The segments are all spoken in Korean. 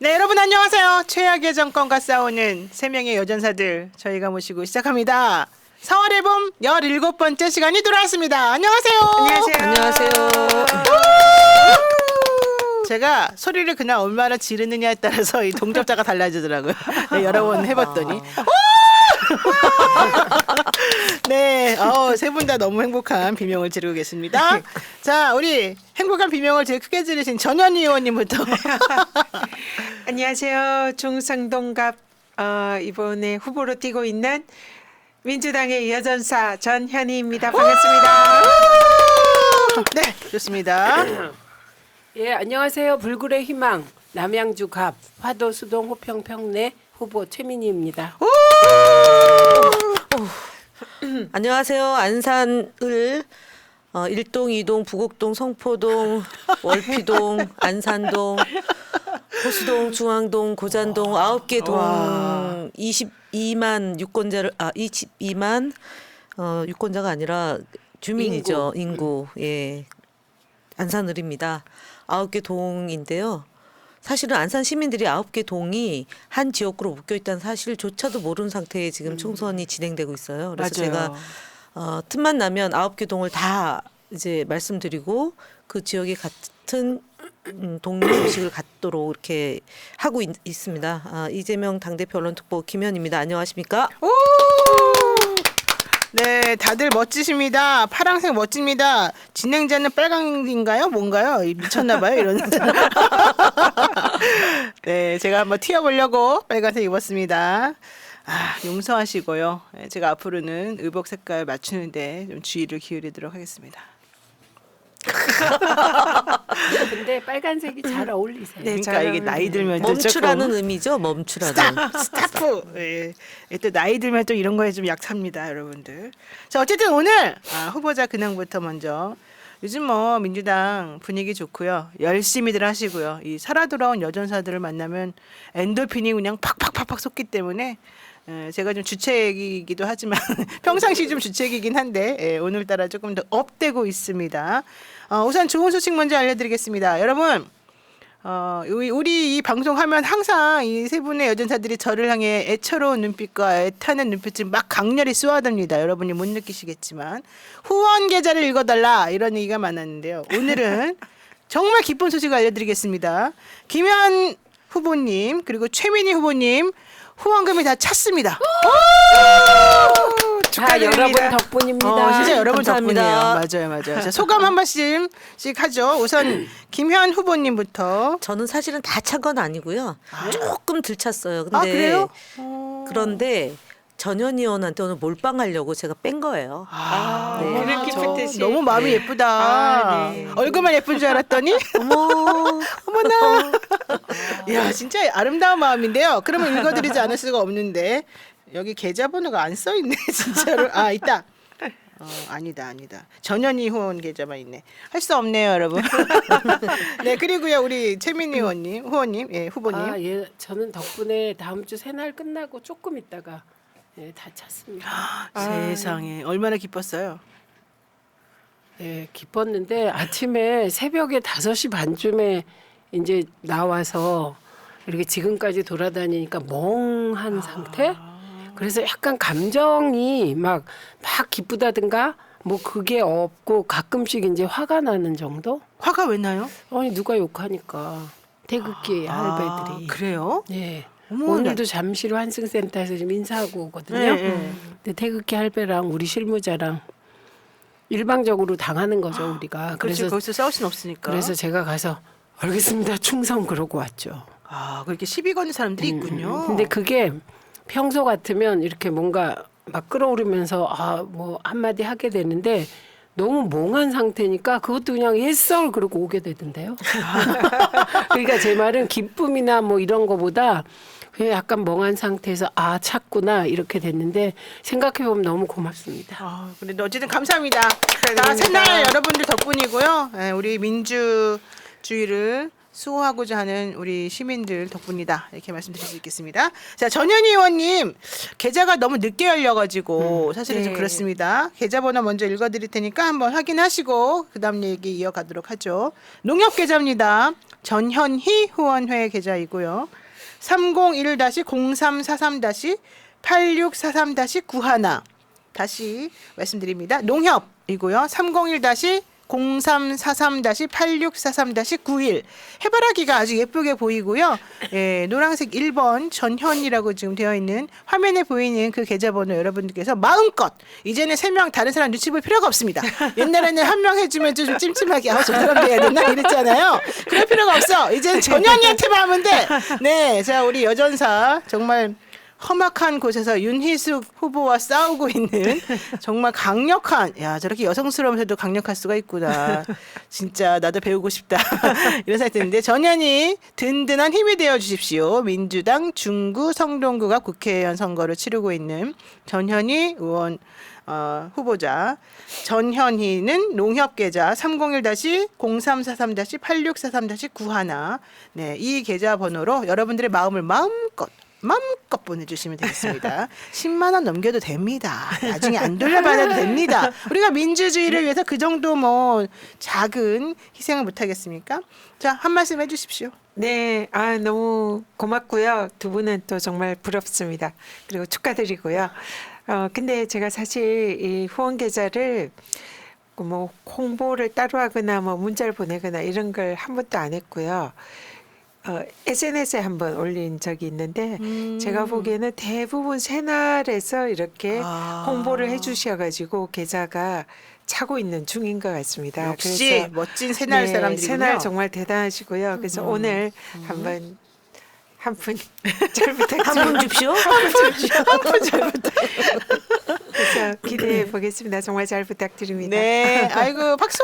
네, 여러분 안녕하세요. 최악의 정권과 싸우는 3명의 여전사들 저희가 모시고 시작합니다. 4월 앨범 17번째 시간이 돌아왔습니다. 안녕하세요. 안녕하세요. 제가 소리를 그냥 얼마나 지르느냐에 따라서 이 동접자가 달라지더라고요. 네, 여러 번 해봤더니. 네, 세 분 다 너무 행복한 비명을 지르고 계십니다. 자, 우리 행복한 비명을 제일 크게 지르신 전현희 의원님부터. 안녕하세요. 중성동갑 이번에 후보로 뛰고 있는 민주당의 여전사 전현희입니다. 반갑습니다. 네, 좋습니다. 예, 안녕하세요. 불굴의 희망 남양주 갑 화도 수동 호평 평내 후보 최민희입니다. 안녕하세요. 안산을 1동, 2동, 부곡동, 성포동, 월피동, 안산동, 호수동, 중앙동, 고잔동 9개 동 22만 유권자를 22만 유권자가 아니라 주민이죠. 인구. 예. 안산을입니다. 9개 동인데요. 사실은 안산 시민들이 9개 동이 한 지역구로 묶여 있다는 사실조차도 모르는 상태에 지금 총선이 진행되고 있어요. 그래서 맞아요. 제가 틈만 나면 9개 동을 다 이제 말씀드리고 그 지역에 같은 동료 의식을 갖도록 이렇게 하고 있습니다. 이재명 당대표 언론특보 김현입니다. 안녕하십니까? 네, 다들 멋지십니다. 파랑색 멋집니다. 진행자는 빨강인가요? 뭔가요? 미쳤나봐요. 이런. 네, 제가 한번 튀어보려고 빨간색 입었습니다. 용서하시고요. 제가 앞으로는 의복 색깔 맞추는데 좀 주의를 기울이도록 하겠습니다. 근데 빨간색이 잘 어울리세요. 네, 그러니까 이게 나이 들면 멈추라는 조금 의미죠. 멈추라는. 스타프. 예. 또 나이 들면 또 이런 거에 좀 약합니다, 여러분들. 자, 어쨌든 오늘 후보자 근황부터 먼저. 요즘 뭐 민주당 분위기 좋고요. 열심히들 하시고요. 이 살아 돌아온 여전사들을 만나면 엔돌핀이 그냥 팍팍팍팍 솟기 때문에 제가 좀 주책이기도 하지만 평상시 좀 주책이긴 한데 오늘따라 조금 더 업되고 있습니다. 우선 좋은 소식 먼저 알려드리겠습니다. 여러분 우리 이 방송하면 항상 이 세 분의 여전사들이 저를 향해 애처로운 눈빛과 애타는 눈빛을 막 강렬히 쏘아댑니다. 여러분이 못 느끼시겠지만 후원 계좌를 읽어달라 이런 얘기가 많았는데요. 오늘은 정말 기쁜 소식을 알려드리겠습니다. 김현 후보님 그리고 최민희 후보님 후원금이 다 찼습니다. 다 여러분 덕분입니다. 진짜 여러분 감사합니다. 덕분이에요. 맞아요. 자, 소감 한 번씩씩 하죠. 우선 김현 후보님부터. 저는 사실은 다 찬 건 아니고요. 조금 들 찼어요. 근데 그래요? 그런데 전현희 의원한테 오늘 몰빵하려고 제가 뺀 거예요. 네. 오늘 기쁜 뜻이. 너무 마음이 예쁘다. 네. 얼굴만 예쁜 줄 알았더니 어머나. 야, 진짜 아름다운 마음인데요. 그러면 읽어드리지 않을 수가 없는데 여기 계좌번호가 안 써 있네, 진짜로. 있다. 아니다. 전현희 후원 계좌만 있네. 할 수 없네요, 여러분. 네, 그리고요 우리 최민희 후보님, 후보님. 예, 저는 덕분에 다음 주 새날 끝나고 조금 있다가 다 찼습니다. 세상에 얼마나 기뻤어요. 예, 기뻤는데 아침에 새벽에 5시 반쯤에 이제 나와서 이렇게 지금까지 돌아다니니까 멍한 상태? 그래서 약간 감정이 막 기쁘다든가 뭐 그게 없고 가끔씩 이제 화가 나는 정도? 화가 왜 나요? 아니 누가 욕하니까 태극기 할배들이. 그래요? 예. 어머, 오늘도 잠시로 한승센터에서 좀 인사하고 오거든요. 네. 근데 태극기 할배랑 우리 실무자랑 일방적으로 당하는 거죠 우리가. 그렇지, 거기서 싸울 순 없으니까. 그래서 제가 가서 알겠습니다 충성 그러고 왔죠. 그렇게 시비 거는 사람들이 있군요. 근데 그게 평소 같으면 이렇게 뭔가 막 끌어오르면서 뭐 한마디 하게 되는데 너무 몽한 상태니까 그것도 그냥 yes 그러고 오게 되던데요. 그러니까 제 말은 기쁨이나 뭐 이런 거보다 그냥 약간 멍한 상태에서 찼구나 이렇게 됐는데 생각해보면 너무 고맙습니다. 그래도 어쨌든 감사합니다. 자, 새날 여러분들 덕분이고요. 우리 민주주의를 수호하고자 하는 우리 시민들 덕분이다 이렇게 말씀드릴 수 있겠습니다. 자, 전현희 의원님 계좌가 너무 늦게 열려가지고 사실은 좀 네. 그렇습니다. 계좌번호 먼저 읽어드릴 테니까 한번 확인하시고 그다음 얘기 이어가도록 하죠. 농협 계좌입니다. 전현희 후원회 계좌이고요. 301-0343-8643-91 다시 말씀드립니다. 농협이고요. 301-0343-8643-91 해바라기가 아주 예쁘게 보이고요. 예, 노란색 1번 전현이라고 지금 되어 있는 화면에 보이는 그 계좌번호 여러분들께서 마음껏 이제는 3명 다른 사람 눈치 볼 필요가 없습니다. 옛날에는 한 명 해주면 좀 찜찜하게 저 사람 돼야 되나 이랬잖아요. 그럴 필요가 없어. 이제는 전현이한테만 하면 돼. 네, 자 우리 여전사 정말 험악한 곳에서 윤희숙 후보와 싸우고 있는 정말 강력한 야 저렇게 여성스러우면서도 강력할 수가 있구나. 진짜 나도 배우고 싶다. 이런 생각이 드는데 전현희 든든한 힘이 되어 주십시오. 민주당 중구 성동구가 국회의원 선거를 치르고 있는 전현희 의원 후보자 전현희는 농협계좌 301-0343-8643-91 네, 이 계좌 번호로 여러분들의 마음을 마음껏 보내주시면 되겠습니다. 10만 원 넘겨도 됩니다. 나중에 안 돌려받아도 됩니다. 우리가 민주주의를 위해서 그 정도 뭐 작은 희생을 못하겠습니까? 자, 한 말씀 해주십시오. 네, 너무 고맙고요. 두 분은 또 정말 부럽습니다. 그리고 축하드리고요. 근데 제가 사실 이 후원 계좌를 뭐 홍보를 따로 하거나 뭐 문자를 보내거나 이런 걸 한 번도 안 했고요. SNS에 한번 올린 적이 있는데 제가 보기에는 대부분 새날에서 이렇게 홍보를 해주셔가지고 계좌가 차고 있는 중인 것 같습니다. 역시 그래서 멋진 새날 사람들이군요. 새날 정말 대단하시고요. 그래서 오늘 한번 한 푼 잘 부탁드립니다. 한 분 줍시오. 그래서 기대해 보겠습니다. 정말 잘 부탁드립니다. 네, 아이고 박수.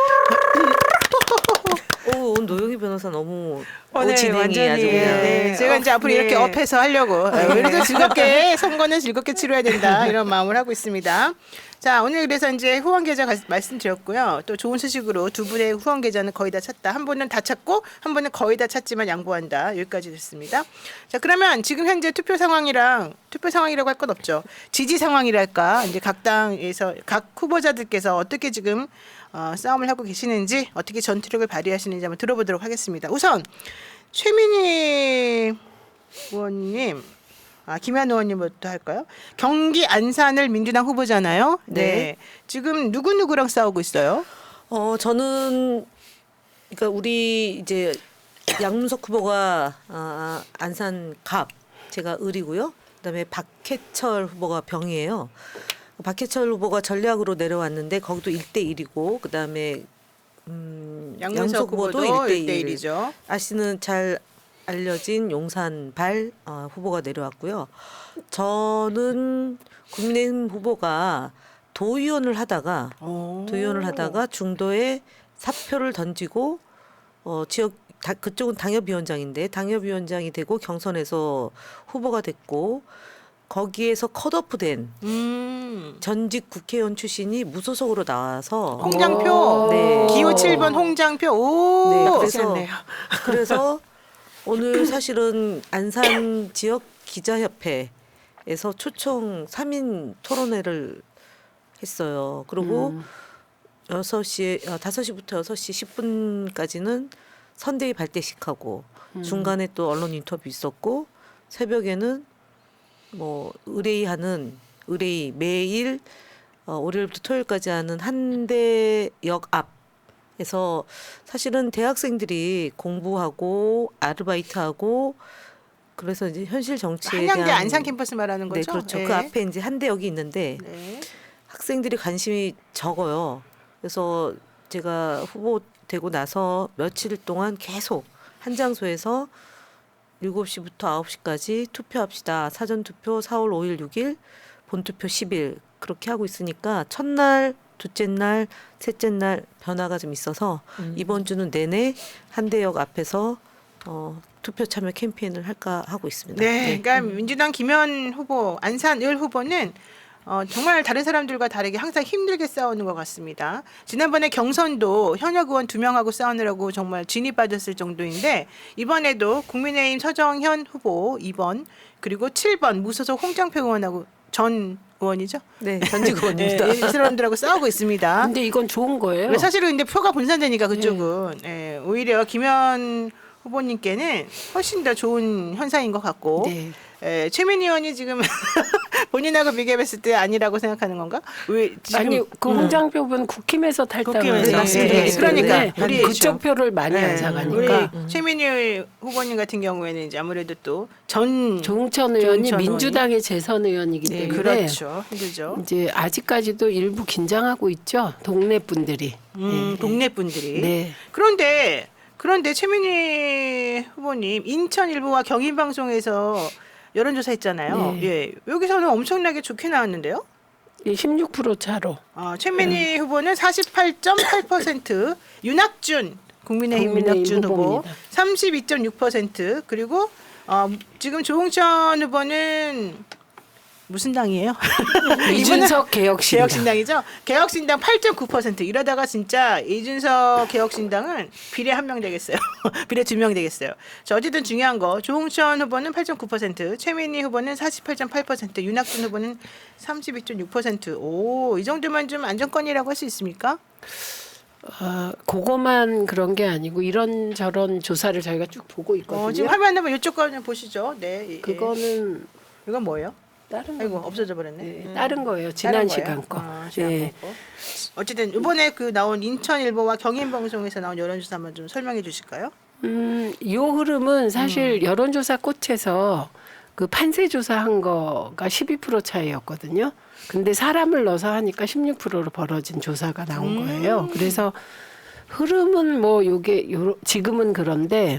오늘 노영희 변호사 너무 오늘 진행이 완전히, 아주 그냥 네, 제가 이제 앞으로 이렇게 업해서 하려고 그래도 즐겁게 선거는 즐겁게 치러야 된다 이런 마음을 하고 있습니다. 자 오늘 그래서 이제 후원 계좌 말씀드렸고요. 또 좋은 소식으로 두 분의 후원 계좌는 거의 다 찼다. 한 분은 다 찼고 한 분은 거의 다 찼지만 양보한다. 여기까지 됐습니다. 자 그러면 지금 현재 투표 상황이라고 할 건 없죠. 지지 상황이랄까 이제 각 당에서 각 후보자들께서 어떻게 지금 싸움을 하고 계시는지 어떻게 전투력을 발휘하시는지 한번 들어보도록 하겠습니다. 우선 최민희 의원님, 김현 의원님부터 할까요? 경기 안산을 민주당 후보잖아요. 네. 지금 누구랑 싸우고 있어요? 저는 그러니까 우리 이제 양문석 후보가 안산 갑, 제가 을이고요. 그다음에 박해철 후보가 병이에요. 박해철 후보가 전략으로 내려왔는데 거기도 1대1이고 그다음에 양문석 후보도 1대1이죠. 아시는 잘 알려진 용산발 후보가 내려왔고요. 저는 국민의힘 후보가 도의원을 하다가 중도에 사표를 던지고 지역 그쪽은 당협위원장인데 당협위원장이 되고 경선에서 후보가 됐고 거기에서 컷오프된 전직 국회의원 출신이 무소속으로 나와서 홍장표, 네. 기호 7번 홍장표. 오, 네, 그러셨네요. 그래서 오늘 사실은 안산 지역 기자협회에서 초청 3인 토론회를 했어요. 그리고 5시부터 6시 10분까지는 선대위 발대식하고 중간에 또 언론 인터뷰 있었고 새벽에는 뭐 의뢰이 매일 월요일부터 토요일까지 하는 한대역 앞에서 사실은 대학생들이 공부하고 아르바이트하고 그래서 이제 현실 정치에 한양대 대한 안산 캠퍼스 말하는 거죠? 네, 그렇죠. 네. 그 앞에 이제 한대역이 있는데 네. 학생들이 관심이 적어요. 그래서 제가 후보 되고 나서 며칠 동안 계속 한 장소에서 7시부터 9시까지 투표합시다. 사전투표 4월 5일, 6일, 본투표 10일 그렇게 하고 있으니까 첫날, 둘째 날, 셋째 날 변화가 좀 있어서 이번 주는 내내 한대역 앞에서 투표 참여 캠페인을 할까 하고 있습니다. 네, 그러니까 민주당 김현 후보, 안산 을 후보는 정말 다른 사람들과 다르게 항상 힘들게 싸우는 것 같습니다. 지난번에 경선도 현역 의원 2명하고 싸우느라고 정말 진이 빠졌을 정도인데 이번에도 국민의힘 서정현 후보 2번 그리고 7번 무소속 홍장표 의원하고 전 의원이죠? 네, 전직 의원입니다. 이 사람들하고 싸우고 있습니다. 근데 이건 좋은 거예요. 사실은 근데 표가 분산되니까 그쪽은 오히려 김현 후보님께는 훨씬 더 좋은 현상인 것 같고 네. 최민희 의원이 지금 본인하고 비교했을 때 아니라고 생각하는 건가? 왜 지금 아니 그 홍장표 후보는 국힘에서 탈당을 국힘에서. 했기 그러니까 때문에 우리 그쪽 표를 많이 안 사가니까 우리 최민희 후보님 같은 경우에는 이제 아무래도 또 전 조응천 의원이 조응천 민주당의 재선 의원이기 네, 때문에 그렇죠. 힘들죠. 이제 아직까지도 일부 긴장하고 있죠. 동네 분들이. 동네 분들이. 네. 그런데 최민희 후보님 인천 일보와 경인 방송에서 여론조사 했잖아요. 네. 예, 여기서는 엄청나게 좋게 나왔는데요. 16% 차로. 최민희 후보는 48.8%, 윤학준 국민의힘 국민의힘 윤학준 후보 후보입니다. 32.6% 그리고 지금 조응천 후보는 무슨 당이에요? 이준석 개혁신당. 개혁신당이죠. 개혁신당 8.9% 이러다가 진짜 이준석 개혁신당은 비례 1명 되겠어요. 비례 2명 되겠어요. 자, 어쨌든 중요한 거 조홍천 후보는 8.9%, 최민희 후보는 48.8%, 윤학준 후보는 32.6%. 오, 이 정도면 좀 안정권이라고 할 수 있습니까? 그거만 그런 게 아니고 이런저런 조사를 저희가 쭉 보고 있거든요. 지금 화면 한번 이쪽 거 좀 보시죠. 네. 그거는 이건 뭐예요? 다른 아이고 거. 없어져 버렸네. 네, 다른 거예요. 다른 지난 거예요? 시간 거. 시간 네. 거. 어쨌든 이번에 그 나온 인천일보와 경인방송에서 나온 여론조사 한번 좀 설명해 주실까요? 이 흐름은 사실 여론조사 꽃에서 그 판세 조사한 거가 12% 차이였거든요. 근데 사람을 넣어서 하니까 16%로 벌어진 조사가 나온 거예요. 그래서 흐름은 뭐 요게 지금은 그런데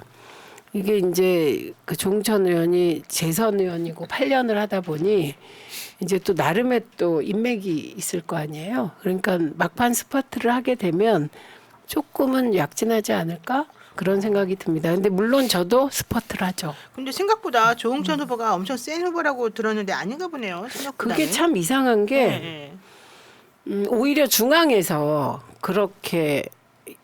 이게 이제 그 조응천 의원이 재선 의원이고 8년을 하다 보니 이제 또 나름의 또 인맥이 있을 거 아니에요. 그러니까 막판 스퍼트를 하게 되면 조금은 약진하지 않을까? 그런 생각이 듭니다. 근데 물론 저도 스퍼트를 하죠. 근데 생각보다 조홍천 후보가 엄청 센 후보라고 들었는데 아닌가 보네요. 생각보다는. 그게 참 이상한 게 네, 네. 오히려 중앙에서 그렇게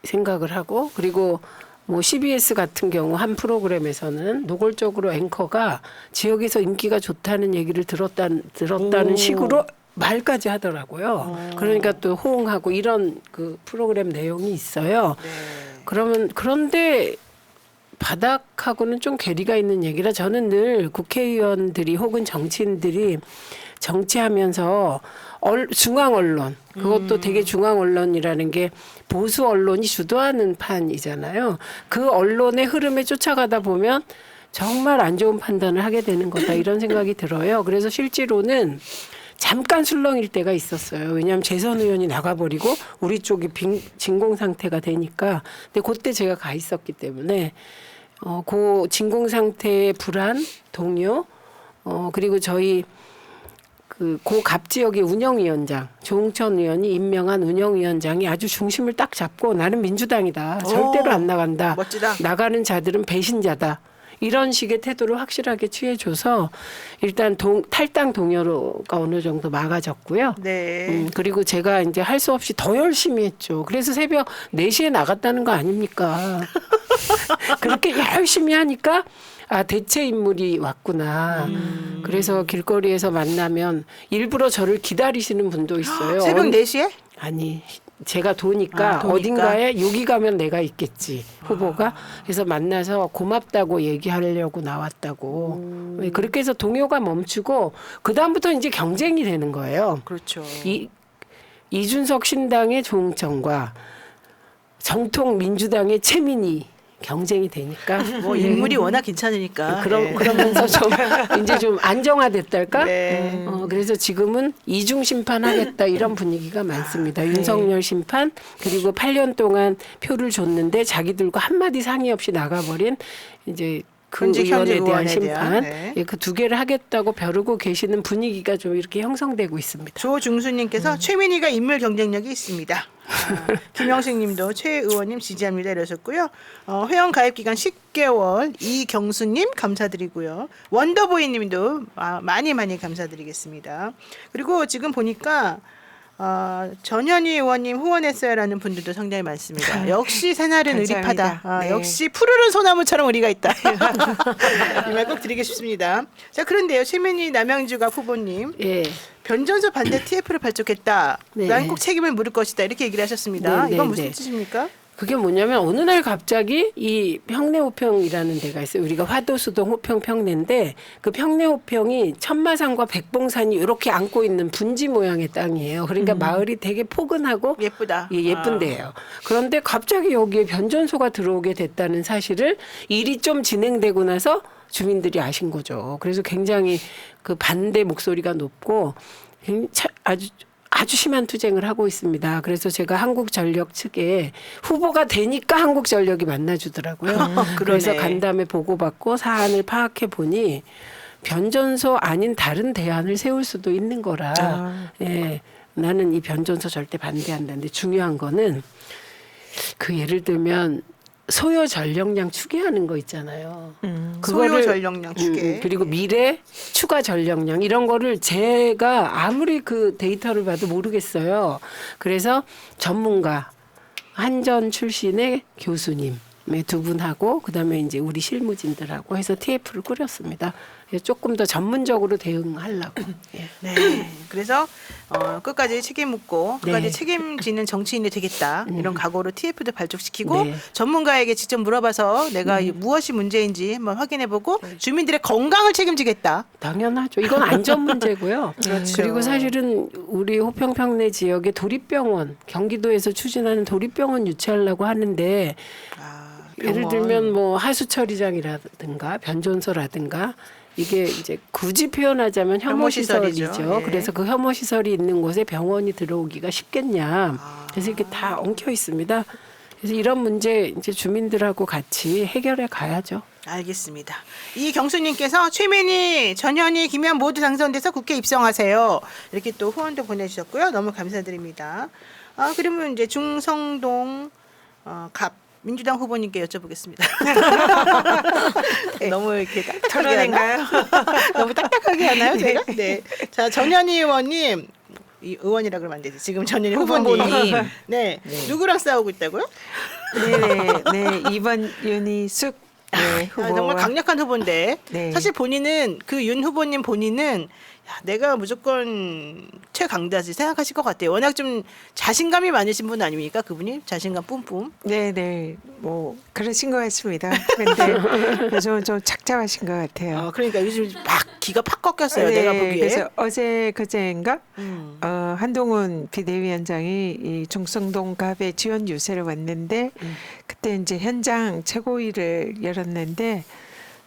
생각을 하고 그리고 뭐 CBS 같은 경우 한 프로그램에서는 노골적으로 앵커가 지역에서 인기가 좋다는 얘기를 들었다는 식으로 말까지 하더라고요. 그러니까 또 호응하고 이런 그 프로그램 내용이 있어요. 네. 그런데 바닥하고는 좀 괴리가 있는 얘기라 저는 늘 국회의원들이 혹은 정치인들이 정치하면서 중앙 언론 그것도 되게 중앙 언론이라는 게 보수 언론이 주도하는 판이잖아요. 그 언론의 흐름에 쫓아가다 보면 정말 안 좋은 판단을 하게 되는 거다 이런 생각이 들어요. 그래서 실제로는 잠깐 술렁일 때가 있었어요. 왜냐하면 재선 의원이 나가버리고 우리 쪽이 진공 상태가 되니까. 근데 그때 제가 가 있었기 때문에 그 진공 상태의 불안, 동요, 그리고 저희 고 갑 지역의 운영위원장 조응천 의원이 임명한 운영위원장이 아주 중심을 딱 잡고 나는 민주당이다. 절대로 안 나간다. 멋지다. 나가는 자들은 배신자다. 이런 식의 태도를 확실하게 취해줘서 일단 탈당 동요가 어느 정도 막아졌고요. 네. 그리고 제가 이제 할 수 없이 더 열심히 했죠. 그래서 새벽 4시에 나갔다는 거 아닙니까? 그렇게 열심히 하니까 대체 인물이 왔구나. 그래서 길거리에서 만나면 일부러 저를 기다리시는 분도 있어요. 새벽 4시에? 아니 제가 도니까 도니까. 어딘가에 여기 가면 내가 있겠지 후보가. 그래서 만나서 고맙다고 얘기하려고 나왔다고. 그렇게 해서 동요가 멈추고 그 다음부터 이제 경쟁이 되는 거예요. 그렇죠. 이준석 신당의 조응천과 정통 민주당의 최민희 경쟁이 되니까 뭐 인물이 워낙 괜찮으니까. 그러면서 좀 이제 좀 안정화됐달까? 네. 그래서 지금은 이중 심판하겠다 이런 분위기가 많습니다. 윤석열 심판 그리고 8년 동안 표를 줬는데 자기들과 한마디 상의 없이 나가버린 이제 그 현직 의원에 대한 의원에 심판, 대한, 네. 예, 그 두 개를 하겠다고 벼르고 계시는 분위기가 좀 이렇게 형성되고 있습니다. 조중수님께서 최민희가 인물 경쟁력이 있습니다. 김영식님도 최 의원님 지지합니다 이러셨고요. 회원 가입 기간 10개월 이경수님 감사드리고요. 원더보이님도 많이 감사드리겠습니다. 그리고 지금 보니까 전현희 의원님 후원했어요라는 분들도 상당히 많습니다. 역시 새날은 감사합니다. 의리파다. 네. 역시 푸르른 소나무처럼 의리가 있다. 이 말 꼭 드리고 싶습니다. 자 그런데요, 최민희 남양주갑 후보님 예. 변전소 반대 TF를 발족했다. 네. 난 꼭 책임을 물을 것이다. 이렇게 얘기를 하셨습니다. 네, 이건 네, 무슨 네. 뜻입니까? 그게 뭐냐면 어느 날 갑자기 이 평내호평이라는 데가 있어요. 우리가 화도수동 호평 평내인데 그 평내호평이 천마산과 백봉산이 이렇게 안고 있는 분지 모양의 땅이에요. 그러니까 마을이 되게 포근하고 예쁘다. 예, 예쁜 데예요. 그런데 갑자기 여기에 변전소가 들어오게 됐다는 사실을 일이 좀 진행되고 나서 주민들이 아신 거죠. 그래서 굉장히 그 반대 목소리가 높고 아주 심한 투쟁을 하고 있습니다. 그래서 제가 한국전력 측에 후보가 되니까 한국전력이 만나주더라고요. 그래서 간담회 보고받고 사안을 파악해 보니 변전소 아닌 다른 대안을 세울 수도 있는 거라. 예, 나는 이 변전소 절대 반대한다는데 중요한 거는 그 예를 들면 소요 전력량 추계하는 거 있잖아요. 소요 전력량 추계. 그리고 미래 추가 전력량 이런 거를 제가 아무리 그 데이터를 봐도 모르겠어요. 그래서 전문가 한전 출신의 교수님 두 분하고 그다음에 이제 우리 실무진들하고 해서 TF를 꾸렸습니다. 조금 더 전문적으로 대응하려고. 예. 네. 그래서 끝까지 책임 묻고 끝까지 네. 책임지는 정치인이 되겠다. 이런 각오로 TF도 발족시키고 네. 전문가에게 직접 물어봐서 내가 무엇이 문제인지 한번 확인해보고 주민들의 건강을 책임지겠다. 당연하죠. 이건 안전 문제고요. 그렇죠. 그리고 사실은 우리 호평평내 지역에 도립병원, 경기도에서 추진하는 도립병원 유치하려고 하는데 예를 들면 뭐 하수 처리장이라든가 변전소라든가 이게 이제 굳이 표현하자면 혐오시설이죠. 혐오시설이죠. 예. 그래서 그 혐오시설이 있는 곳에 병원이 들어오기가 쉽겠냐. 그래서 이렇게 다 엉켜 있습니다. 그래서 이런 문제 이제 주민들하고 같이 해결해 가야죠. 알겠습니다. 이경수님께서 최민희, 전현희, 김현 모두 당선돼서 국회 입성하세요. 이렇게 또 후원도 보내주셨고요. 너무 감사드립니다. 그러면 이제 중성동 갑 민주당 후보님께 여쭤보겠습니다. 네, 너무 이렇게 딱딱하게 하나요? 너무 딱딱하게 하나요, 제가? 네. 자, 전현희 의원님. 이 의원이라 그러면 안 되지. 지금 전현희 후보님. 네. 누구랑 싸우고 있다고요? 네. 이번 윤희숙 후보. 정말 강력한 후보인데 네. 사실 본인은 그 윤 후보님 본인은 내가 무조건 최강자지 생각하실 것 같아요. 워낙 좀 자신감이 많으신 분 아닙니까? 그분이 자신감 뿜뿜. 네. 뭐 그러신 것 같습니다. 근데 요즘은 좀 착잡하신 것 같아요. 그러니까 요즘 막 기가 팍 꺾였어요. 네, 내가 보기에. 그래서 어제 그제인가 한동훈 비대위원장이 이 중성동 갑의 지원 유세를 왔는데 그때 이제 현장 최고위를 열었는데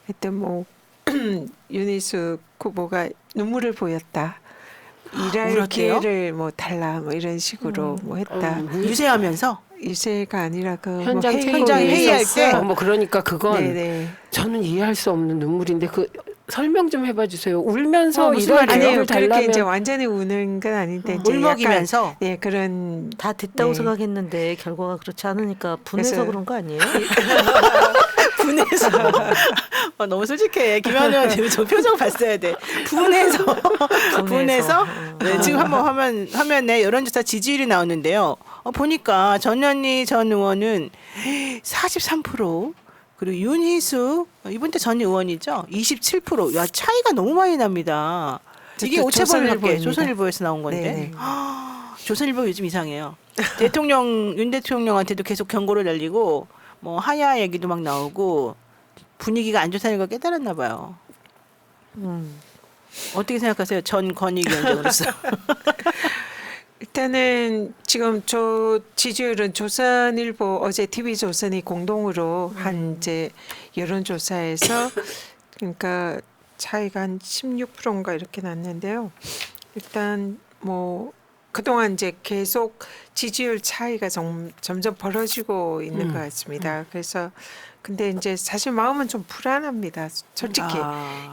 그때 뭐 윤희숙 후보가 눈물을 보였다. 일할 울었대요? 기회를 뭐 달라 뭐 이런 식으로 뭐 했다. 유세하면서 유세가 아니라 그 현장 뭐 현장 회의할 때? 뭐 그러니까 그건 네네. 저는 이해할 수 없는 눈물인데 그 설명 좀 해봐 주세요. 울면서 무슨 이런 말이에요? 아니요 기회를 그렇게 이제 달라면 완전히 우는 건 아닌데 이제 울먹이면서? 약간, 네 그런 다 됐다고 네. 생각했는데 결과가 그렇지 않으니까 분해서 그래서- 그런 거 아니에요? 분해서 너무 솔직해. 김현 의원 저 표정 봤어야 돼. 분해서 네, 지금 한번 화면에 여론조사 지지율이 나오는데요. 보니까 전현희 전 의원은 43% 그리고 윤희숙 이번 때 전 의원이죠 27%. 야 차이가 너무 많이 납니다. 이게 저- 오체벌 학계 조선일보입니다. 조선일보에서 나온 건데 네네. 조선일보 요즘 이상해요. 윤 대통령한테도 계속 경고를 날리고 뭐 하야 얘기도 막 나오고 분위기가 안 좋다는 걸 깨달았나 봐요. 어떻게 생각하세요? 전 권익위원장으로서. 일단은 지금 지지율은 조선일보 어제 TV조선이 공동으로 한 이제 여론조사에서 그러니까 차이가 한 16%인가 이렇게 났는데요. 일단 뭐 그동안 이제 계속 지지율 차이가 점점 벌어지고 있는 것 같습니다. 그래서 근데 이제 사실 마음은 좀 불안합니다. 솔직히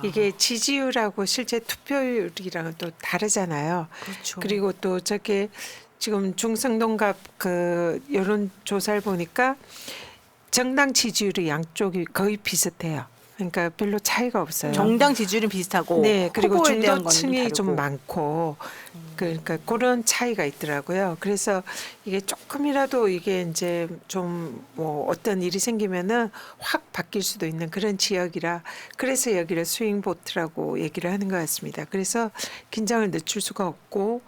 이게 지지율하고 실제 투표율이랑은 또 다르잖아요. 그렇죠. 그리고 또 저게 지금 중성동갑 그 여론 조사를 보니까 정당 지지율이 양쪽이 거의 비슷해요. 그러니까 별로 차이가 없어요. 정당 지지율은 비슷하고 네, 그리고 후보에 대한 건 중도층이 좀 다르고. 많고 그러니까 그런 차이가 있더라고요. 그래서 이게 조금이라도 이게 이제 좀 뭐 어떤 일이 생기면은 확 바뀔 수도 있는 그런 지역이라 그래서 여기를 스윙 보트라고 얘기를 하는 것 같습니다. 그래서 긴장을 늦출 수가 없고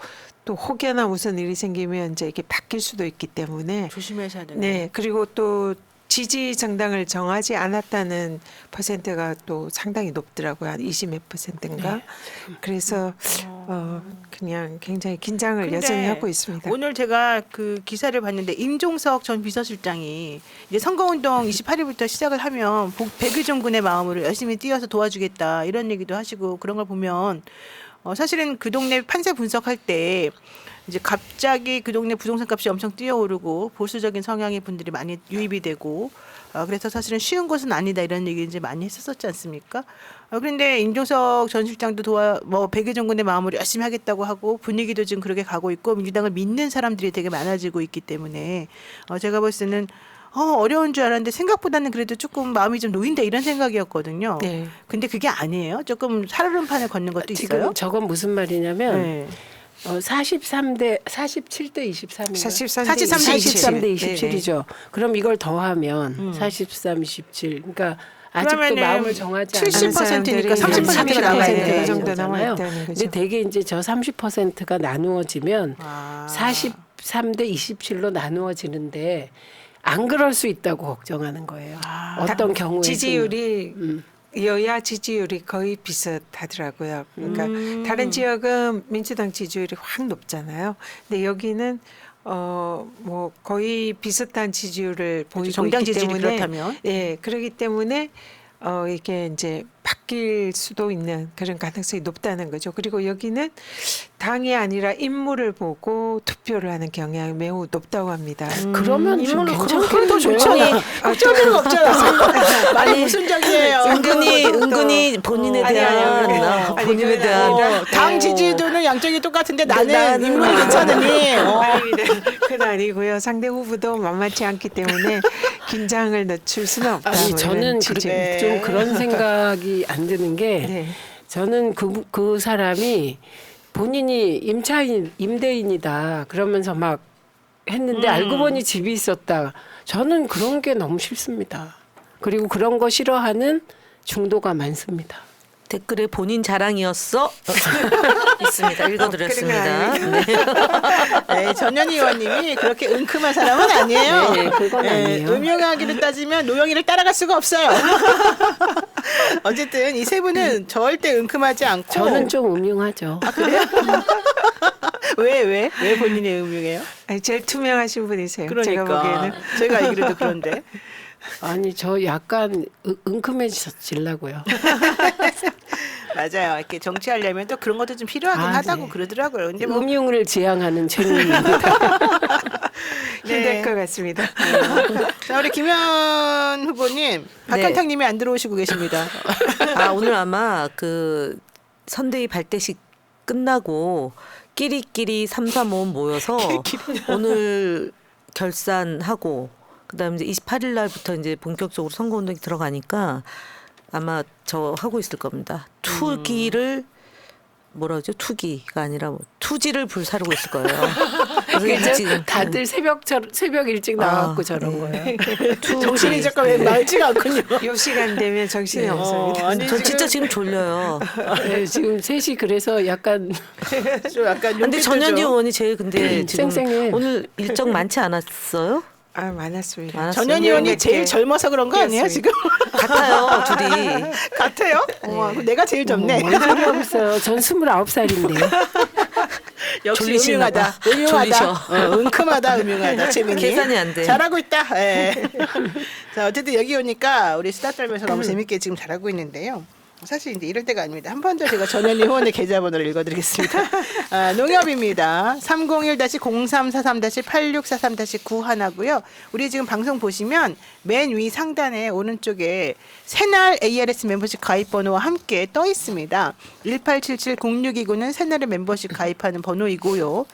또 혹여나 무슨 일이 생기면 이제 이게 바뀔 수도 있기 때문에 조심하셔야 되네. 네, 그리고 또 지지 정당을 정하지 않았다는 퍼센트가 또 상당히 높더라고요. 한 20몇 %인가. 그래서 그냥 굉장히 긴장을 근데 여전히 하고 있습니다. 오늘 제가 그 기사를 봤는데 임종석 전 비서실장이 이제 선거운동 28일부터 시작을 하면 백의종 군의 마음으로 열심히 뛰어서 도와주겠다 이런 얘기도 하시고 그런 걸 보면 사실은 그 동네 판세 분석할 때 이제 갑자기 그 동네 부동산 값이 엄청 뛰어오르고 보수적인 성향의 분들이 많이 유입이 되고 그래서 사실은 쉬운 곳은 아니다 이런 얘기 이제 많이 했었지 않습니까? 그런데 임종석 전 실장도 백의종 군의 마음으로 열심히 하겠다고 하고 분위기도 지금 그렇게 가고 있고 민주당을 믿는 사람들이 되게 많아지고 있기 때문에 제가 볼 때는 어려운 줄 알았는데 생각보다는 그래도 조금 마음이 좀 놓인다 이런 생각이었거든요. 네. 근데 그게 아니에요. 조금 살얼음판을 걷는 것도 지금 있어요. 저건 무슨 말이냐면 네. 47대 23인가? 43대 27이죠. 그럼 이걸 더하면 43, 27. 그러니까 아직도 그러면은 마음을 정하지 않은 70%니까 30%가 남아야 돼. 그 정도 거잖아요. 남아 있다는 근데 거죠. 대개 이제 저 30%가 나누어지면 43대 27로 나누어지는데 안 그럴 수 있다고 걱정하는 거예요. 어떤 경우에 지지율이 여야 지지율이 거의 비슷하더라고요. 그러니까 다른 지역은 민주당 지지율이 확 높잖아요. 근데 여기는 뭐 거의 비슷한 지지율을 보이고 정당 있기 지지율이 때문에 그렇다면? 예, 그렇기 때문에 이게 이제 바뀔 수도 있는 그런 가능성이 높다는 거죠. 그리고 여기는 당이 아니라 인물을 보고 투표를 하는 경향이 매우 높다고 합니다. 그러면 좀 그럼 더 괜찮겠는데요? 좋잖아. 어쩔 필요가 없잖아. 많이 무순적이에요. 은근히 본인에 대한 본인에 대한 당 지지도는 양쪽이 똑같은데 나는 인물이 괜찮으니. 아닙니다. 그건 아니고요. 상대 후보도 만만치 않기 때문에 긴장을 늦출 수는 없다. 아니 뭐 저는 이런 지지. 좀 그런 생각이 안 드는 게 네. 저는 그 사람이 본인이 임대인이다 그러면서 막 했는데 알고 보니 집이 있었다. 저는 그런 게 너무 싫습니다. 그리고 그런 거 싫어하는 중도가 많습니다. 댓글에 본인 자랑이었어 있습니다. 읽어드렸습니다. 그런 네. 네, 전현희 의원님이 그렇게 은큼한 사람은 아니에요. 네, 그건 아니에요. 음흉하기로 따지면 노영이를 따라갈 수가 없어요. 어쨌든 이 세 분은 절대 은큼하지 않고. 저는 좀 음흉하죠. 왜 본인이 음흉해요? 아니, 제일 투명하신 분이세요. 그러니까 제가 보기에는. 제가 알기로도 그런데. 아니 저 약간 은큼해지려고요. 맞아요. 이렇게 정치하려면 또 그런 것도 좀 필요하긴 하다고 네. 그러더라고요. 근데 뭐 음흉을 지향하는 최민입니다. 힘들 것 같습니다. 자, 우리 김현 후보님, 박현탁님이 안 들어오시고 계십니다. 오늘 아마 그 선대위 발대식 끝나고 끼리끼리 3, 4, 5 모여서 오늘 결산하고 그다음에 이제 28일 날부터 이제 본격적으로 선거 운동이 들어가니까 아마 저 하고 있을 겁니다. 투기를 뭐라 그러죠? 투기가 아니라 투지를 불사르고 있을 거예요. 그래서 지금 다들 새벽 일찍 나와갖고 저런 거예요. 정신이 잠깐 맑지가 않군요. 요 시간 되면 정신이 없습니다. 아니, 저 진짜 지금 졸려요. 네, 지금 3시 그래서 약간 좀 약간 근데 전현희 의원이 제일 근데 지금 쌩쌩해. 오늘 일정 많지 않았어요? 많았습니다. 많았어요. 전현희 의원이 제일 젊어서 그런 거 아니에요 지금? 같아요, 둘이. 같아요? 내가 제일 젊네. 뭔 소리 하고 있어요. 전 29살인데. 역시 졸리시나 음흉하다. 봐. 음흉하다. 은큼하다. 음흉하다. 재민이. 계산이 안 돼. 잘하고 있다. 예. 자 어쨌든 여기 오니까 우리 수다 떨면서 너무 재밌게 지금 잘하고 있는데요. 사실 이제 이럴 때가 아닙니다. 한 번 더 제가 전현희 후원의 계좌번호를 읽어드리겠습니다. 농협입니다. 301-0343-8643-91고요. 우리 지금 방송 보시면 맨 위 상단에 오른쪽에 새날 ARS 멤버십 가입 번호와 함께 떠 있습니다. 1877-0629는 새날의 멤버십 가입하는 번호이고요.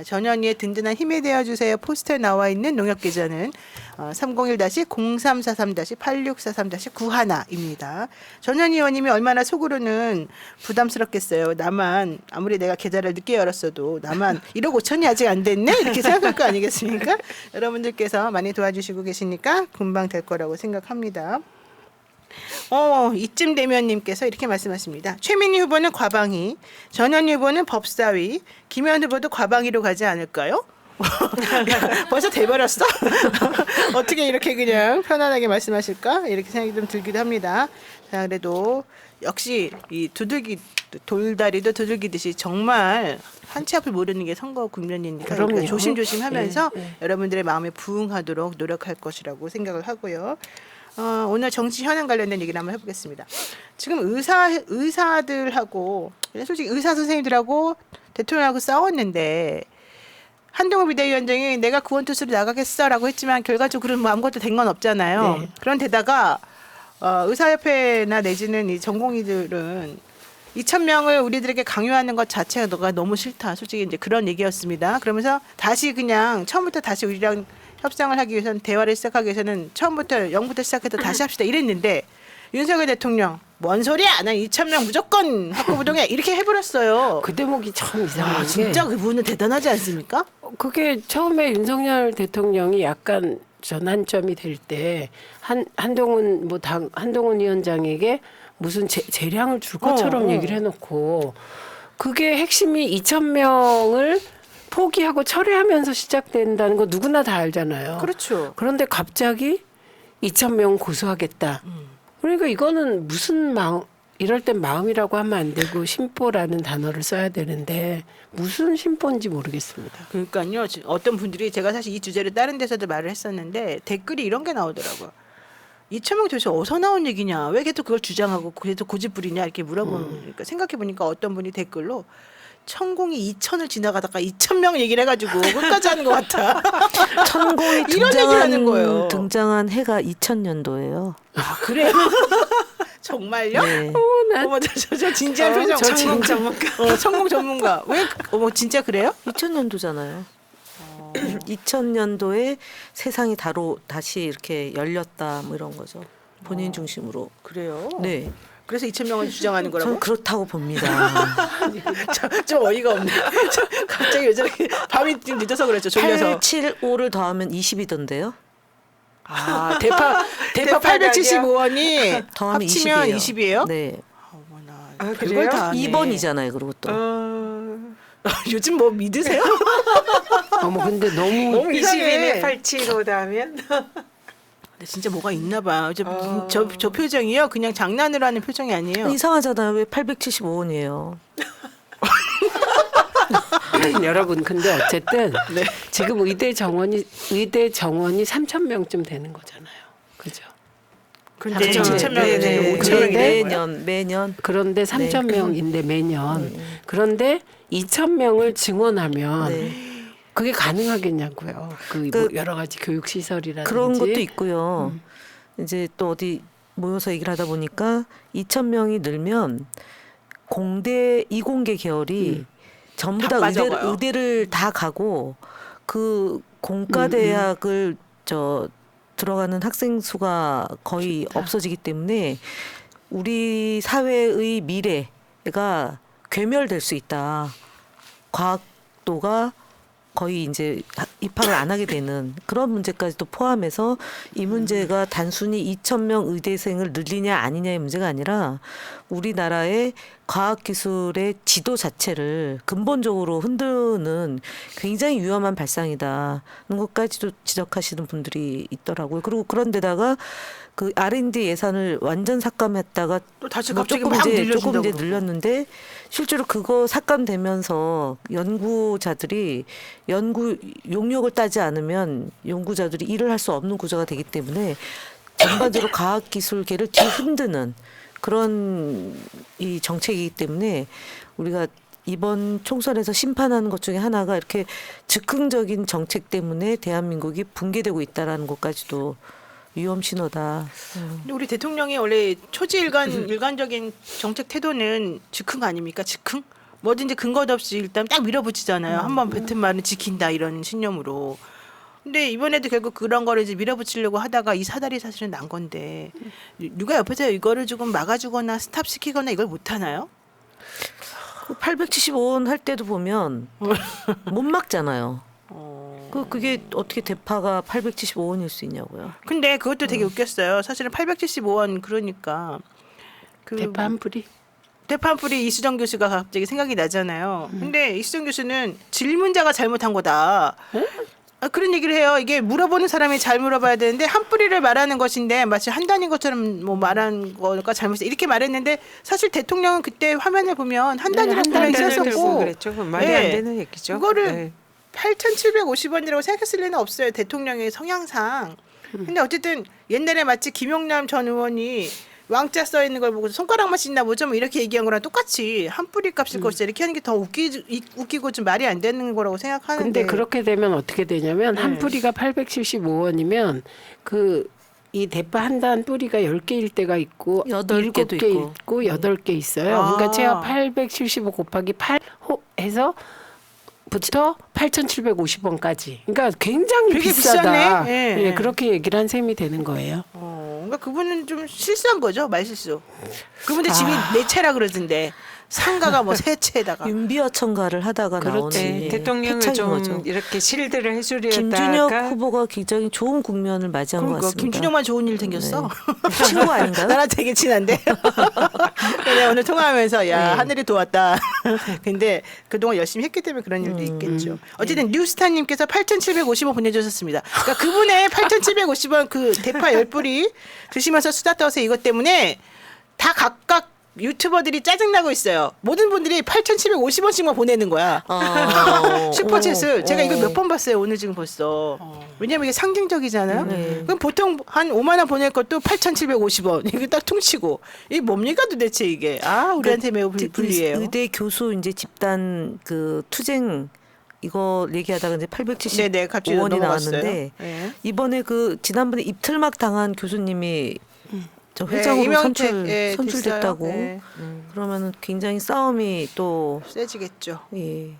전현희의 든든한 힘이 되어주세요. 포스터에 나와 있는 농협 계좌는 301-0343-8643-91입니다. 전현희 의원님이 얼마나 속으로는 부담스럽겠어요. 나만 아무리 내가 계좌를 늦게 열었어도 나만 1억 5천이 아직 안 됐네? 이렇게 생각할 거 아니겠습니까? 여러분들께서 많이 도와주시고 계시니까 금방 될 거라고 생각합니다. 이쯤 되면 님께서 이렇게 말씀하십니다. 최민희 후보는 과방위, 전현희 후보는 법사위, 김현 후보도 과방위로 가지 않을까요? 벌써 돼버렸어? 어떻게 이렇게 그냥 편안하게 말씀하실까? 이렇게 생각이 좀 들기도 합니다. 자, 그래도 역시 이 돌다리도 두들기듯이 정말 한치 앞을 모르는 게 선거 국면이니까 그럼요. 조심조심 하면서 네. 여러분들의 마음에 부응하도록 노력할 것이라고 생각을 하고요. 오늘 정치 현안 관련된 얘기를 한번 해보겠습니다. 지금 의사들하고 솔직히 의사 선생님들하고 대통령하고 싸웠는데 한동훈 비대위원장이 내가 구원투수로 나가겠어라고 했지만 결과적으로는 뭐 아무것도 된 건 없잖아요. 네. 그런데다가 의사협회나 내지는 이 전공의들은 2,000명을 우리들에게 강요하는 것 자체가 너무 싫다. 솔직히 이제 그런 얘기였습니다. 그러면서 다시 그냥 처음부터 다시 우리랑 협상을 하기 위해서는 대화를 시작하기 위해서는 처음부터 0부터 시작해서 다시 합시다 이랬는데 윤석열 대통령 뭔 소리야? 난 2,000명 무조건 학부부동해 이렇게 해버렸어요. 그 대목이 참 이상한 게 진짜 그분은 대단하지 않습니까? 그게 처음에 윤석열 대통령이 약간 전환점이 될 때 한동훈 한동훈 위원장에게 무슨 재량을 줄 것처럼 얘기를 해놓고 그게 핵심이 2,000명을 포기하고 철회하면서 시작된다는 거 누구나 다 알잖아요. 그렇죠. 그런데 갑자기 2,000명 고소하겠다. 그러니까 이거는 무슨 마음, 이럴 땐 마음이라고 하면 안 되고 심보라는 단어를 써야 되는데 무슨 심보인지 모르겠습니다. 그러니까요. 어떤 분들이 제가 사실 이 주제를 다른 데서도 말을 했었는데 댓글이 이런 게 나오더라고요. 2,000명 도대체 어디서 나온 얘기냐? 왜 계속 그걸 주장하고 계속 고집부리냐? 이렇게 물어보니까 생각해보니까 어떤 분이 댓글로 천공이 2,000을 지나가다가 2,000명 얘기를 해가지고 끝까지 하는 것 같아. 천공이 이런 얘기를 하는 거예요. 등장한 해가 2000년도예요. 아 그래요? 정말요? 네. 어머 저 진지한 표정. 저 천공 진짜 전문가. 천공 전문가. 왜? 어머 진짜 그래요? 2000년도잖아요. 2000년도에 세상이 다시 이렇게 열렸다 뭐 이런 거죠. 본인 중심으로. 그래요? 네. 그래서 2,000명을 주장하는 거라고? 저는 그렇다고 봅니다. 좀 어이가 없네. 갑자기 왜 저렇게 밤이 좀 늦어서 그랬죠. 졸려서. 875를 더하면 20이던데요. 아 대파 875원이 더하면 합치면 20이에요. 20이에요? 네. 어머나. 아, 그걸 그래요? 다 아네. 2번이잖아요. 그리고 또. 요즘 뭐 믿으세요? 어머 근데 너무 너무 이상해. 20인에 875 하면 근데 진짜 뭐가 있나 봐. 저 표정이요. 그냥 장난으로 하는 표정이 아니에요. 이상하잖아요. 왜 875원이에요? 여러분 근데 어쨌든 네. 지금 의대 정원이 3,000명쯤 되는 거잖아요. 그죠? 근데 그렇죠. 7,000명이 네, 네. 5,000명이 매년. 그런데 3,000명인데 매년 그런데 2,000명을 증원하면 네. 그게 가능하겠냐고요. 뭐 여러 가지 교육 시설이라든지 그런 것도 있고요. 이제 또 어디 모여서 얘기를 하다 보니까 2,000명이 늘면 공대 이공계 계열이 전부 다 빠져가요. 의대를 다 가고 그 공과대학을 들어가는 학생 수가 거의 없어지기 때문에 우리 사회의 미래가 괴멸될 수 있다. 과학도가 거의 이제 입학을 안 하게 되는 그런 문제까지도 포함해서 이 문제가 단순히 2,000명 의대생을 늘리냐 아니냐의 문제가 아니라 우리나라의 과학기술의 지도 자체를 근본적으로 흔드는 굉장히 위험한 발상이다는 것까지도 지적하시는 분들이 있더라고요. 그리고 그런데다가 그 R&D 예산을 완전 삭감했다가 또 다시 뭐 갑자기 조금 막 이제 늘려준다고 그러고. 늘렸는데 실제로 그거 삭감되면서 연구자들이 연구 용역을 따지 않으면 연구자들이 일을 할 수 없는 구조가 되기 때문에 전반적으로 과학기술계를 뒤흔드는 그런 이 정책이기 때문에 우리가 이번 총선에서 심판하는 것 중에 하나가 이렇게 즉흥적인 정책 때문에 대한민국이 붕괴되고 있다라는 것까지도 위험 신호다. 근데 우리 대통령이 원래 일관적인 정책 태도는 즉흥 아닙니까? 즉흥? 뭐든지 근거도 없이 일단 딱 밀어붙이잖아요. 한번 뱉은 말은 지킨다 이런 신념으로. 근데 이번에도 결국 그런 거를 이제 밀어붙이려고 하다가 이 사달이 사실은 난 건데 누가 옆에서 이거를 조금 막아주거나 스탑시키거나 이걸 못 하나요? 875원 할 때도 보면 못 막잖아요. 그게 어떻게 대파가 875원일 수 있냐고요. 근데 그것도 되게 웃겼어요. 사실은 875원 그러니까 그 대파 한 뿌리. 대파 한 뿌리 이수정 교수가 갑자기 생각이 나잖아요. 근데 이수정 교수는 질문자가 잘못한 거다. 그런 얘기를 해요. 이게 물어보는 사람이 잘 물어봐야 되는데 한 뿌리를 말하는 것인데 마치 한 단인 것처럼 뭐 말한 거가 잘못했어 이렇게 말했는데 사실 대통령은 그때 화면을 보면 한 단이라는 분명히 있었고 그랬죠. 그건 말이 안 되는 얘기죠. 그거를 네. 8,750원이라고 생각했을 리는 없어요. 대통령의 성향상. 근데 어쨌든 옛날에 마치 김용남 전 의원이 왕자 써 있는 걸 보고 손가락만 씻나 보죠. 뭐 이렇게 얘기한 거랑 똑같이 한 뿌리 값일 것이다. 이렇게 하는 게 더 웃기고 좀 말이 안 되는 거라고 생각하는데. 근데 그렇게 되면 어떻게 되냐면 한 뿌리가 875원이면 그 이 대파 한 단 뿌리가 10개일 때가 있고 8개도 7개 있고 8개 있어요. 그러니까 제가 875 곱하기 8 해서 부터 8,750원까지. 그러니까 굉장히 되게 비싸다. 비싸네. 예. 예, 그렇게 얘기를 한 셈이 되는 거예요. 그러니까 그분은 좀 실수한 거죠. 말실수. 그분들 집이 네 채라 그러던데 상가가 뭐 세 채에다가. 윤비어천가를 하다가 나온 네, 대통령을 패착인 좀 거죠. 이렇게 실드를 해주려다가 김준혁 후보가 굉장히 좋은 국면을 맞이한 것 그러니까 같습니다. 김준영만 좋은 일 생겼어. 친구 아닌가요? 나랑 되게 친한데. 근데 오늘 통화하면서 야 네. 하늘이 도왔다. 근데 그동안 열심히 했기 때문에 그런 일도 있겠죠. 어쨌든 뉴스타님께서 8,750원 보내주셨습니다. 그러니까 그분의 8,750원 그 대파 10뿌리 드시면서 수다 떠서 이것 때문에 다 각각 유튜버들이 짜증나고 있어요. 모든 분들이 8,750원씩만 보내는 거야. 슈퍼챗을 제가 이걸 몇 번 봤어요. 오늘 지금 벌써. 왜냐면 이게 상징적이잖아요. 그럼 보통 한 5만 원 보낼 것도 8,750원. 이게 딱 퉁치고. 이게 뭡니까 도대체 이게. 아 우리한테 매우 불리해요. 의대 교수 이제 집단 그 투쟁 이거 얘기하다가 이제 네네, 갑자기 875원이 넘어갔어요. 나왔는데 네. 이번에 그 지난번에 입틀막 당한 교수님이 저 회장으로 이명택, 선출됐다고. 됐어요. 네. 그러면은 굉장히 싸움이 또 세지겠죠. 예.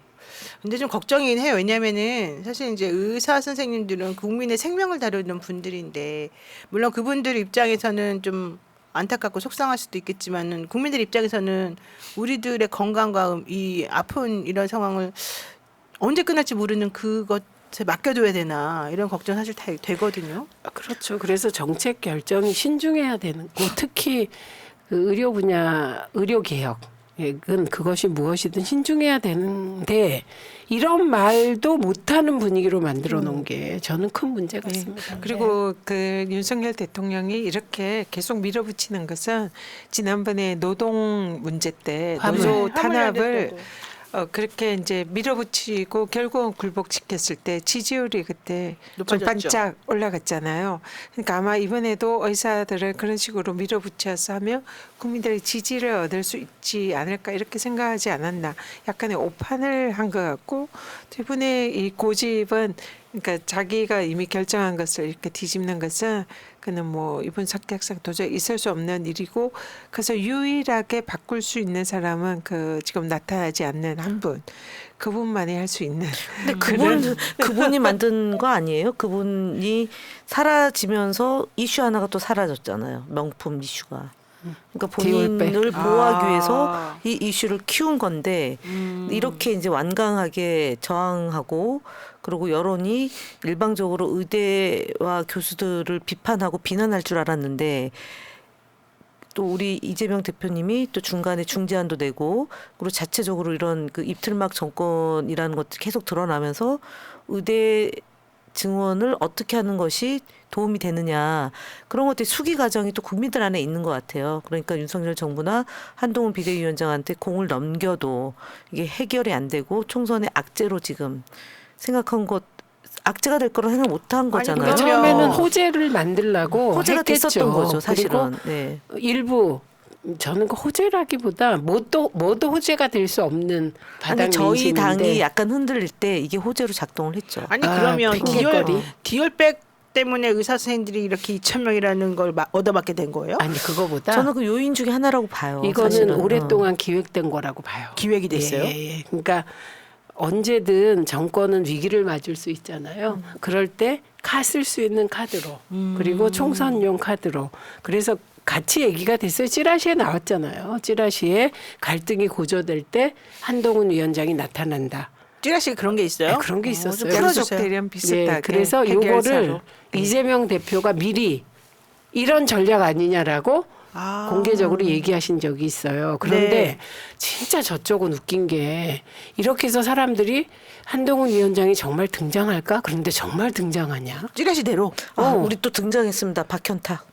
근데 좀 걱정이긴 해요. 왜냐면은 사실 이제 의사 선생님들은 국민의 생명을 다루는 분들인데 물론 그분들 입장에서는 좀 안타깝고 속상할 수도 있겠지만은 국민들 입장에서는 우리들의 건강과 이 아픈 이런 상황을 언제 끝날지 모르는 그것에 맡겨둬야 되나 이런 걱정 사실 다 되거든요. 그렇죠. 그래서 정책 결정이 신중해야 되는 거 특히 그 의료 분야 의료 개혁은 그것이 무엇이든 신중해야 되는데 이런 말도 못하는 분위기로 만들어 놓은 게 저는 큰 문제 같습니다. 그리고 그 윤석열 대통령이 이렇게 계속 밀어붙이는 것은 지난번에 노동 문제 때 노조 탄압을 그렇게 이제 밀어붙이고 결국은 굴복시켰을 때 지지율이 그때 좀 높아졌죠. 반짝 올라갔잖아요. 그러니까 아마 이번에도 의사들을 그런 식으로 밀어붙여서 하면 국민들의 지지를 얻을 수 있지 않을까 이렇게 생각하지 않았나. 약간의 오판을 한 것 같고 두 분의 이 고집은 그러니까 자기가 이미 결정한 것을 이렇게 뒤집는 것은 그는 뭐 이분 성격상 도저히 있을 수 없는 일이고 그래서 유일하게 바꿀 수 있는 사람은 그 지금 나타나지 않는 한 분 그분만이 할 수 있는. 근데 그분이 만든 거 아니에요? 그분이 사라지면서 이슈 하나가 또 사라졌잖아요. 명품 이슈가. 그러니까 본인을 보호하기 위해서 이 이슈를 키운 건데 이렇게 이제 완강하게 저항하고 그리고 여론이 일방적으로 의대와 교수들을 비판하고 비난할 줄 알았는데 또 우리 이재명 대표님이 또 중간에 중재안도 내고 그리고 자체적으로 이런 그 입틀막 정권이라는 것들이 계속 드러나면서 의대 증원을 어떻게 하는 것이 도움이 되느냐 그런 것들이 수기 과정이 또 국민들 안에 있는 것 같아요. 그러니까 윤석열 정부나 한동훈 비대위원장한테 공을 넘겨도 이게 해결이 안 되고 총선의 악재로 지금 생각한 것 악재가 될 거라 생각 못한 거잖아요. 그러면 처음에는 호재를 만들려고 호재가 했겠죠. 됐었던 거죠, 사실은. 그리고 네. 일부 저는 그 호재라기보다 뭐도 호재가 될 수 없는 바닥 아니 저희 민심인데. 당이 약간 흔들릴 때 이게 호재로 작동을 했죠. 아니 아, 그러면 핑계거리. 디얼백 때문에 의사 선생님들이 이렇게 2,000명이라는 걸 얻어맞게 된 거예요? 아니 그거보다 저는 그 요인 중에 하나라고 봐요. 이거는 사실은. 오랫동안 기획된 거라고 봐요. 기획이 됐어요? 예. 그러니까 언제든 정권은 위기를 맞을 수 있잖아요. 그럴 때 쓸 수 있는 카드로 그리고 총선용 카드로 그래서 같이 얘기가 됐어요. 찌라시에 나왔잖아요. 찌라시에 갈등이 고조될 때 한동훈 위원장이 나타난다. 찌라시가 그런 게 있어요? 네, 그런 게 있었어요. 좀 양쪽 풀어주세요. 대련 비슷하게. 예, 그래서 해결사로. 요거를 이재명 대표가 미리 이런 전략 아니냐라고 아. 공개적으로 얘기하신 적이 있어요. 그런데 네. 진짜 저쪽은 웃긴 게 이렇게 해서 사람들이 한동훈 위원장이 정말 등장할까? 그런데 정말 등장하냐? 찌라시대로. 아, 우리 또 등장했습니다. 박현탁.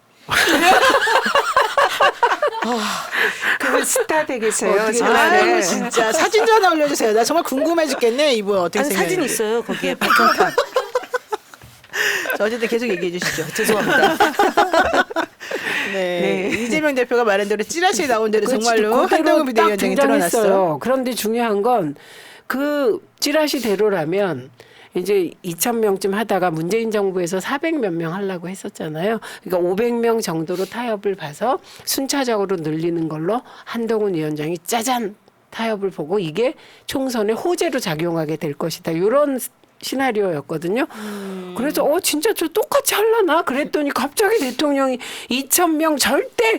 그분 스타 되겠어요. 아유 저는. 진짜 사진 좀 하나 올려주세요. 나 정말 궁금해 죽겠네 이분 어떻게 아니, 생겼는지. 사진 있어요. 거기에 박현탁. 자, 어쨌든 계속 얘기해 주시죠. 죄송합니다. 네. 이재명 대표가 말한 대로 찌라시에 나온 대로 그렇지, 정말로 그대로 한동훈 딱 비대위원장이 드러났어요. 등장했어요. 그런데 중요한 건 그 찌라시대로라면 이제 2,000명쯤 하다가 문재인 정부에서 400몇 명 하려고 했었잖아요. 그러니까 500명 정도로 타협을 봐서 순차적으로 늘리는 걸로 한동훈 위원장이 짜잔 타협을 보고 이게 총선의 호재로 작용하게 될 것이다. 이런 시나리오였거든요. 그래서 진짜 저 똑같이 하려나 그랬더니 갑자기 대통령이 2,000명 절대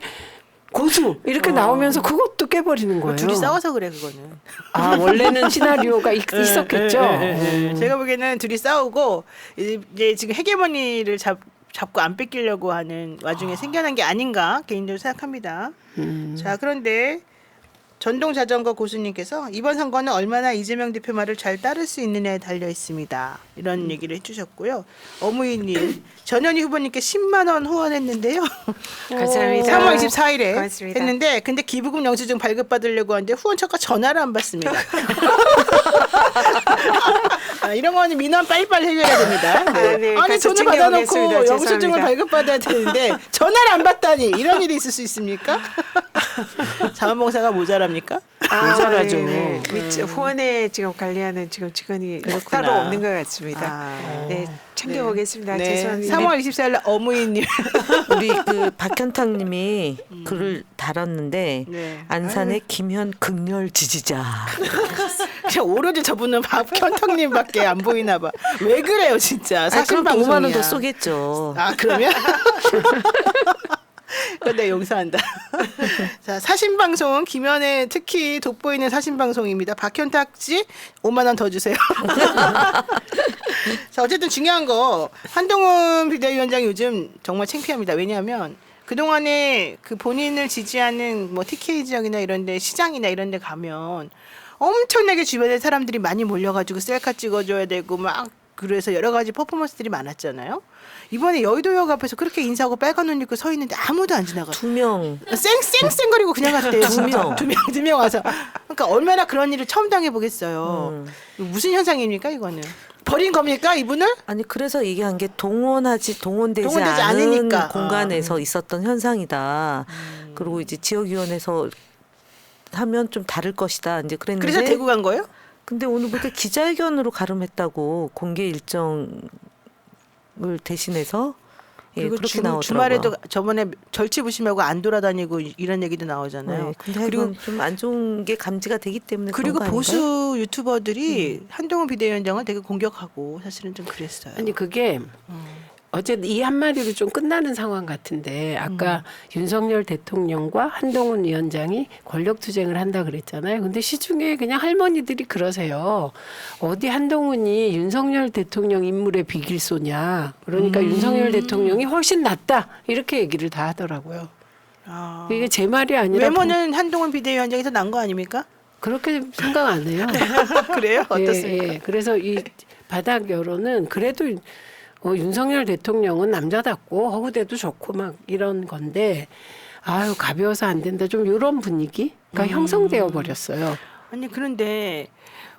고수 이렇게 나오면서 그것도 깨버리는 거예요. 둘이 싸워서 그래 그거는. 아 원래는 시나리오가 있었겠죠. 제가 보기에는 둘이 싸우고 이제 지금 헤게모니를 잡고 안 뺏기려고 하는 와중에 생겨난 게 아닌가 개인적으로 생각합니다. 자 그런데 전동 자전거 고수님께서 이번 선거는 얼마나 이재명 대표 말을 잘 따를 수 있느냐에 달려 있습니다. 이런 얘기를 해주셨고요. 어무이님 전현희 후보님께 10만 원 후원했는데요. 감사합니다. 3월 24일에 고맙습니다. 했는데 근데 기부금 영수증 발급받으려고 하는데 후원처가 전화를 안 받습니다. 아, 이런 거는 민원 빨리빨리 해결해야 됩니다. 네. 아, 네. 아니 가서 돈을 받아놓고 챙겨오겠습니다. 영수증을 죄송합니다. 발급받아야 되는데 전화를 안 받다니 이런 일이 있을 수 있습니까? 자원봉사가 모자랍니까? 모자라죠. 네, 네. 후원에 지금 관리하는 지금 직원이 그렇구나. 따로 없는 것 같습니다. 아. 네, 챙겨보겠습니다. 네. 죄송합니다. 3월 24일 어무이님. 우리 그 박현탁님이 글을 달았는데 네. 안산의 김현 극렬 지지자. 그냥 오로지 저분은 박현턱님밖에 안 보이나 봐. 왜 그래요 진짜. 아, 사실 그럼 방송이야. 5만 원 더 쏘겠죠. 아 그러면? 근데 용서한다. 자 사신방송 김현의 특히 돋보이는 사신방송입니다. 박현탁 씨 5만 원 더 주세요. 자 어쨌든 중요한 거 한동훈 비대위원장이 요즘 정말 창피합니다. 왜냐하면 그동안에 그 본인을 지지하는 뭐 TK 지역이나 이런데 시장이나 이런데 가면 엄청나게 주변에 사람들이 많이 몰려가지고 셀카 찍어줘야 되고 막 그래서 여러 가지 퍼포먼스들이 많았잖아요. 이번에 여의도역 앞에서 그렇게 인사하고 빨간 옷 입고 서 있는데 아무도 안 지나가. 2명. 쌩쌩쌩거리고 그냥 갔대요. 두 명. 두 명 와서. 그러니까 얼마나 그런 일을 처음 당해보겠어요. 무슨 현상입니까 이거는? 버린 겁니까 이분을? 아니 그래서 얘기한 게 동원되지 동원되지 않은 않으니까. 공간에서 있었던 현상이다. 그리고 이제 지역위원회에서 하면 좀 다를 것이다. 이제 그랬는데. 그래서 대구 간 거예요? 근데 오늘 보니까 기자회견으로 가름했다고 공개 일정을 대신해서 예, 그리고 그렇게 나오더라고요. 주말에도 저번에 절치부심하고 안 돌아다니고 이런 얘기도 나오잖아요. 네, 근데 그리고 좀 안 좋은 게 감지가 되기 때문에 그리고 그런 거 보수 아닌가요? 유튜버들이 한동훈 비대위원장을 되게 공격하고 사실은 좀 그랬어요. 아니 그게 어쨌든 이 한마디로 좀 끝나는 상황 같은데 아까 윤석열 대통령과 한동훈 위원장이 권력투쟁을 한다 그랬잖아요. 근데 시중에 그냥 할머니들이 그러세요. 어디 한동훈이 윤석열 대통령 인물의 비길소냐. 그러니까 윤석열 대통령이 훨씬 낫다. 이렇게 얘기를 다 하더라고요. 아. 이게 제 말이 아니라 외모는 한동훈 비대위원장이 더 난 거 아닙니까? 그렇게 생각 안 해요. 그래요? 어떻습니까? 예, 예. 그래서 이 바닥 여론은 그래도 윤석열 대통령은 남자답고 허구대도 좋고 막 이런 건데 아유 가벼워서 안 된다 좀 이런 분위기가 형성되어 버렸어요. 아니 그런데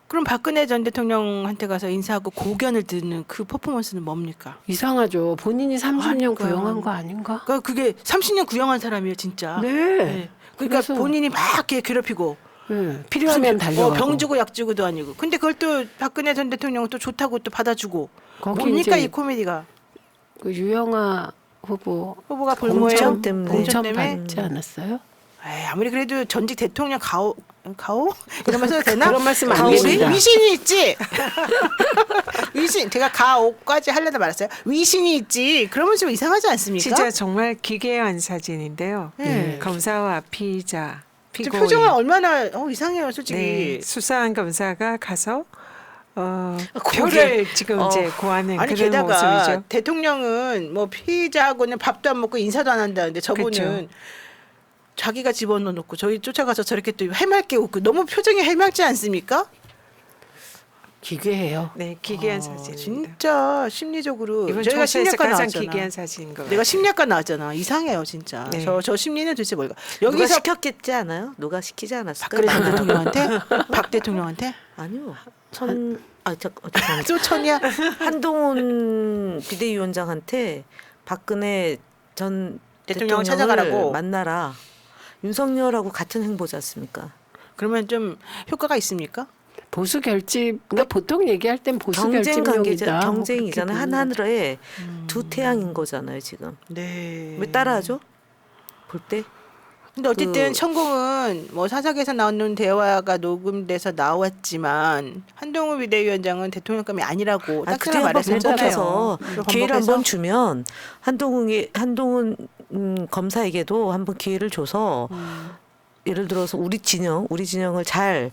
그럼 박근혜 전 대통령한테 가서 인사하고 고견을 듣는 그 퍼포먼스는 뭡니까? 이상하죠. 본인이 30년 그러니까요. 구형한 거 아닌가? 그러니까 그게 30년 구형한 사람이에요, 진짜. 네. 네. 그러니까 그래서- 본인이 막 이렇게 괴롭히고 예, 필요하면 달려가고. 병 주고 약 주고도 아니고. 근데 그걸 또 박근혜 전 대통령은 또 좋다고 또 받아주고. 거기 뭡니까 이제 이 코미디가? 그 유영아 후보가 불모예요? 공천 때문에. 공천 때문에? 받지 않았어요? 에이, 아무리 그래도 전직 대통령 가오 이런 말 써도 되나? 그런 말씀 안 가오리? 됩니다. 위신이 있지. 위신 제가 가오까지 하려다 말았어요. 위신이 있지. 그러면 좀 이상하지 않습니까? 진짜 정말 기괴한 사진인데요. 네. 검사와 피의자, 저 피고인. 표정은 얼마나 이상해요, 솔직히. 네, 수사한 검사가 가서 거기에- 표를 지금 이제 구하는 아니 그런 게다가 모습이죠. 대통령은 뭐 피의자하고는 밥도 안 먹고 인사도 안 한다는데 저분은 그렇죠. 자기가 집어넣고 저희 쫓아가서 저렇게 또 해맑게 웃고 너무 표정이 해맑지 않습니까? 기괴해요. 네, 기괴한 사진입니다. 진짜 심리적으로 이번 저희가 총선에서 심리학과 가장 나왔잖아. 기괴한 사진인 거. 내가 심리학과 나왔잖아. 이상해요, 진짜. 네. 저 심리는 도대체 뭘까? 누가 여기서 시켰겠지 않아요? 누가 시키지 않았을까? 박근혜 전 대통령한테? 박 대통령한테? 아니요. 죄송합니다. 또 천이야? 한동훈 비대위원장한테 박근혜 전 대통령을 대통령을 찾아가라고? 만나라. 윤석열하고 같은 행보지 않습니까? 그러면 좀 효과가 있습니까? 보수 결집. 그러니까 보통 얘기할 땐 보수 경쟁 관계자, 결집용이다. 뭐 경쟁이잖아요. 그렇게 하늘에 두 태양인 거잖아요. 지금 네. 왜 따라하죠? 볼 때? 근데 어쨌든 천공은 뭐 사석에서 나오는 대화가 녹음돼서 나왔지만 한동훈 비대위원장은 대통령감이 아니라고 아, 딱 그때 한번 말했었잖아요. 번복해서 그걸 기회를 번복해서? 한번 주면 한동훈 검사에게도 한번 기회를 줘서 예를 들어서 우리 진영을 잘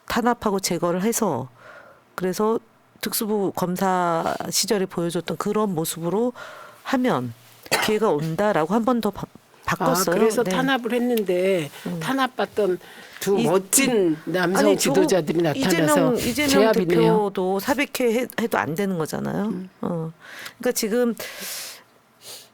탄압하고 제거를 해서 그래서 특수부 검사 시절에 보여줬던 그런 모습으로 하면 기회가 온다라고 한 번 더 바꿨어요. 그래서 네. 탄압을 했는데 탄압받던 두 이- 멋진 남성 아니, 지도자들이 나타나서 이재명 제압이네요. 대표도 사백회 해도 안 되는 거잖아요. 그러니까 지금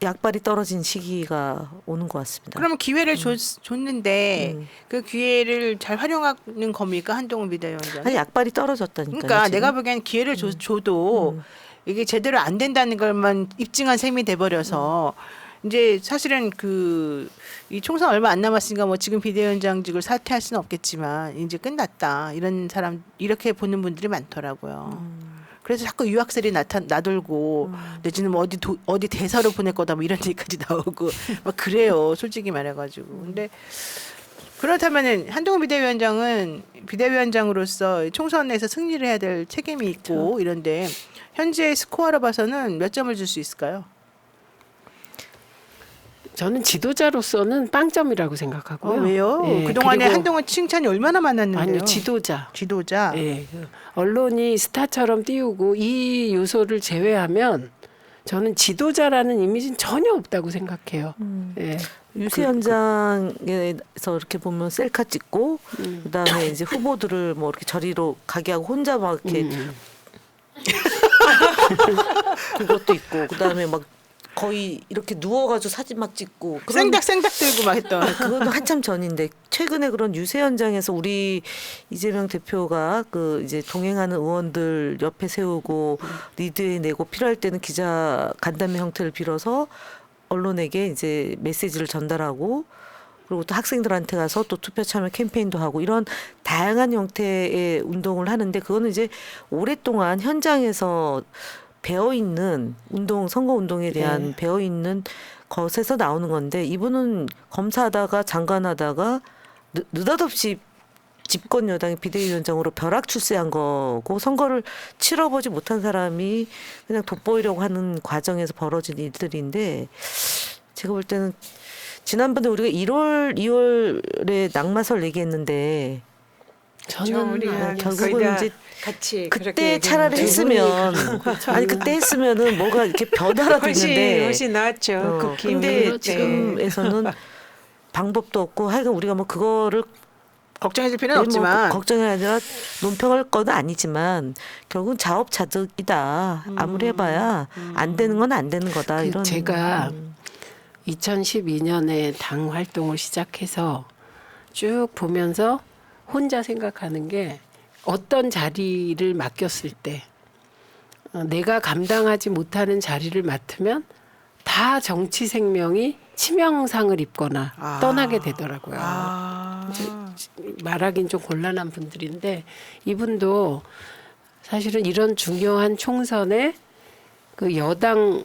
약발이 떨어진 시기가 오는 것 같습니다. 그러면 기회를 줬는데 음. 그 기회를 잘 활용하는 겁니까 한동훈 비대위원장? 아니 약발이 떨어졌다니까요. 그러니까 지금. 내가 보기엔 기회를 줘도 이게 제대로 안 된다는 걸만 입증한 셈이 돼버려서 이제 사실은 이 총선 얼마 안 남았으니까 뭐 지금 비대위원장직을 사퇴할 수는 없겠지만 이제 끝났다 이런 사람 이렇게 보는 분들이 많더라고요. 그래서 자꾸 유학설이 나돌고 내지는 뭐 어디 대사로 보낼 거다 뭐 이런 얘기까지 나오고 막 그래요. 솔직히 말해가지고. 근데 그렇다면은 한동훈 비대위원장은 비대위원장으로서 총선에서 승리를 해야 될 책임이 있고 이런데 현재 스코어로 봐서는 몇 점을 줄 수 있을까요? 저는 지도자로서는 빵점이라고 생각하고요. 왜요? 예, 그동안에 그리고- 한동훈 칭찬이 얼마나 많았는데요. 아니요, 지도자. 지도자. 예, 그 언론이 스타처럼 띄우고 이 요소를 제외하면 저는 지도자라는 이미지는 전혀 없다고 생각해요. 예. 유세 현장에서 이렇게 보면 셀카 찍고 그다음에 이제 후보들을 뭐 이렇게 저리로 가게 하고 혼자 막 이렇게 그것도 있고 그다음에 막 거의 이렇게 누워가지고 사진 막 찍고 그런 생닭 들고 막 했던. 그건 한참 전인데 최근에 그런 유세 현장에서 우리 이재명 대표가 그 이제 동행하는 의원들 옆에 세우고 리드해 내고 필요할 때는 기자 간담회 형태를 빌어서 언론에게 이제 메시지를 전달하고 그리고 또 학생들한테 가서 또 투표 참여 캠페인도 하고 이런 다양한 형태의 운동을 하는데 그거는 이제 오랫동안 현장에서 배어 있는 선거 운동에 대한 배어 있는 것에서 나오는 건데 이분은 검사하다가 장관하다가 느닷없이 집권 여당의 비대위원장으로 벼락 출세한 거고 선거를 치러보지 못한 사람이 그냥 돋보이려고 하는 과정에서 벌어진 일들인데 제가 볼 때는 지난번에 우리가 1월, 2월에 낙마설 얘기했는데 저는 우리가 결국은 이제 같이 그때 차라리 했으면 아니 그때 했으면은 뭐가 이렇게 변화라도 있는데 훨씬 나았죠. 그 기분이. 근데 그렇죠. 지금에서는 방법도 없고 하여간 우리가 뭐 그거를 걱정해줄 필요는 없지만 걱정이 아니라 논평할 건 아니지만 결국은 자업자득이다. 아무리 해봐야 안 되는 건 안 되는 거다. 이런 제가 2012년에 당 활동을 시작해서 쭉 보면서 혼자 생각하는 게 어떤 자리를 맡겼을 때 내가 감당하지 못하는 자리를 맡으면 다 정치 생명이 치명상을 입거나 아. 떠나게 되더라고요. 아. 말하긴 좀 곤란한 분들인데 이분도 사실은 이런 중요한 총선에 그 여당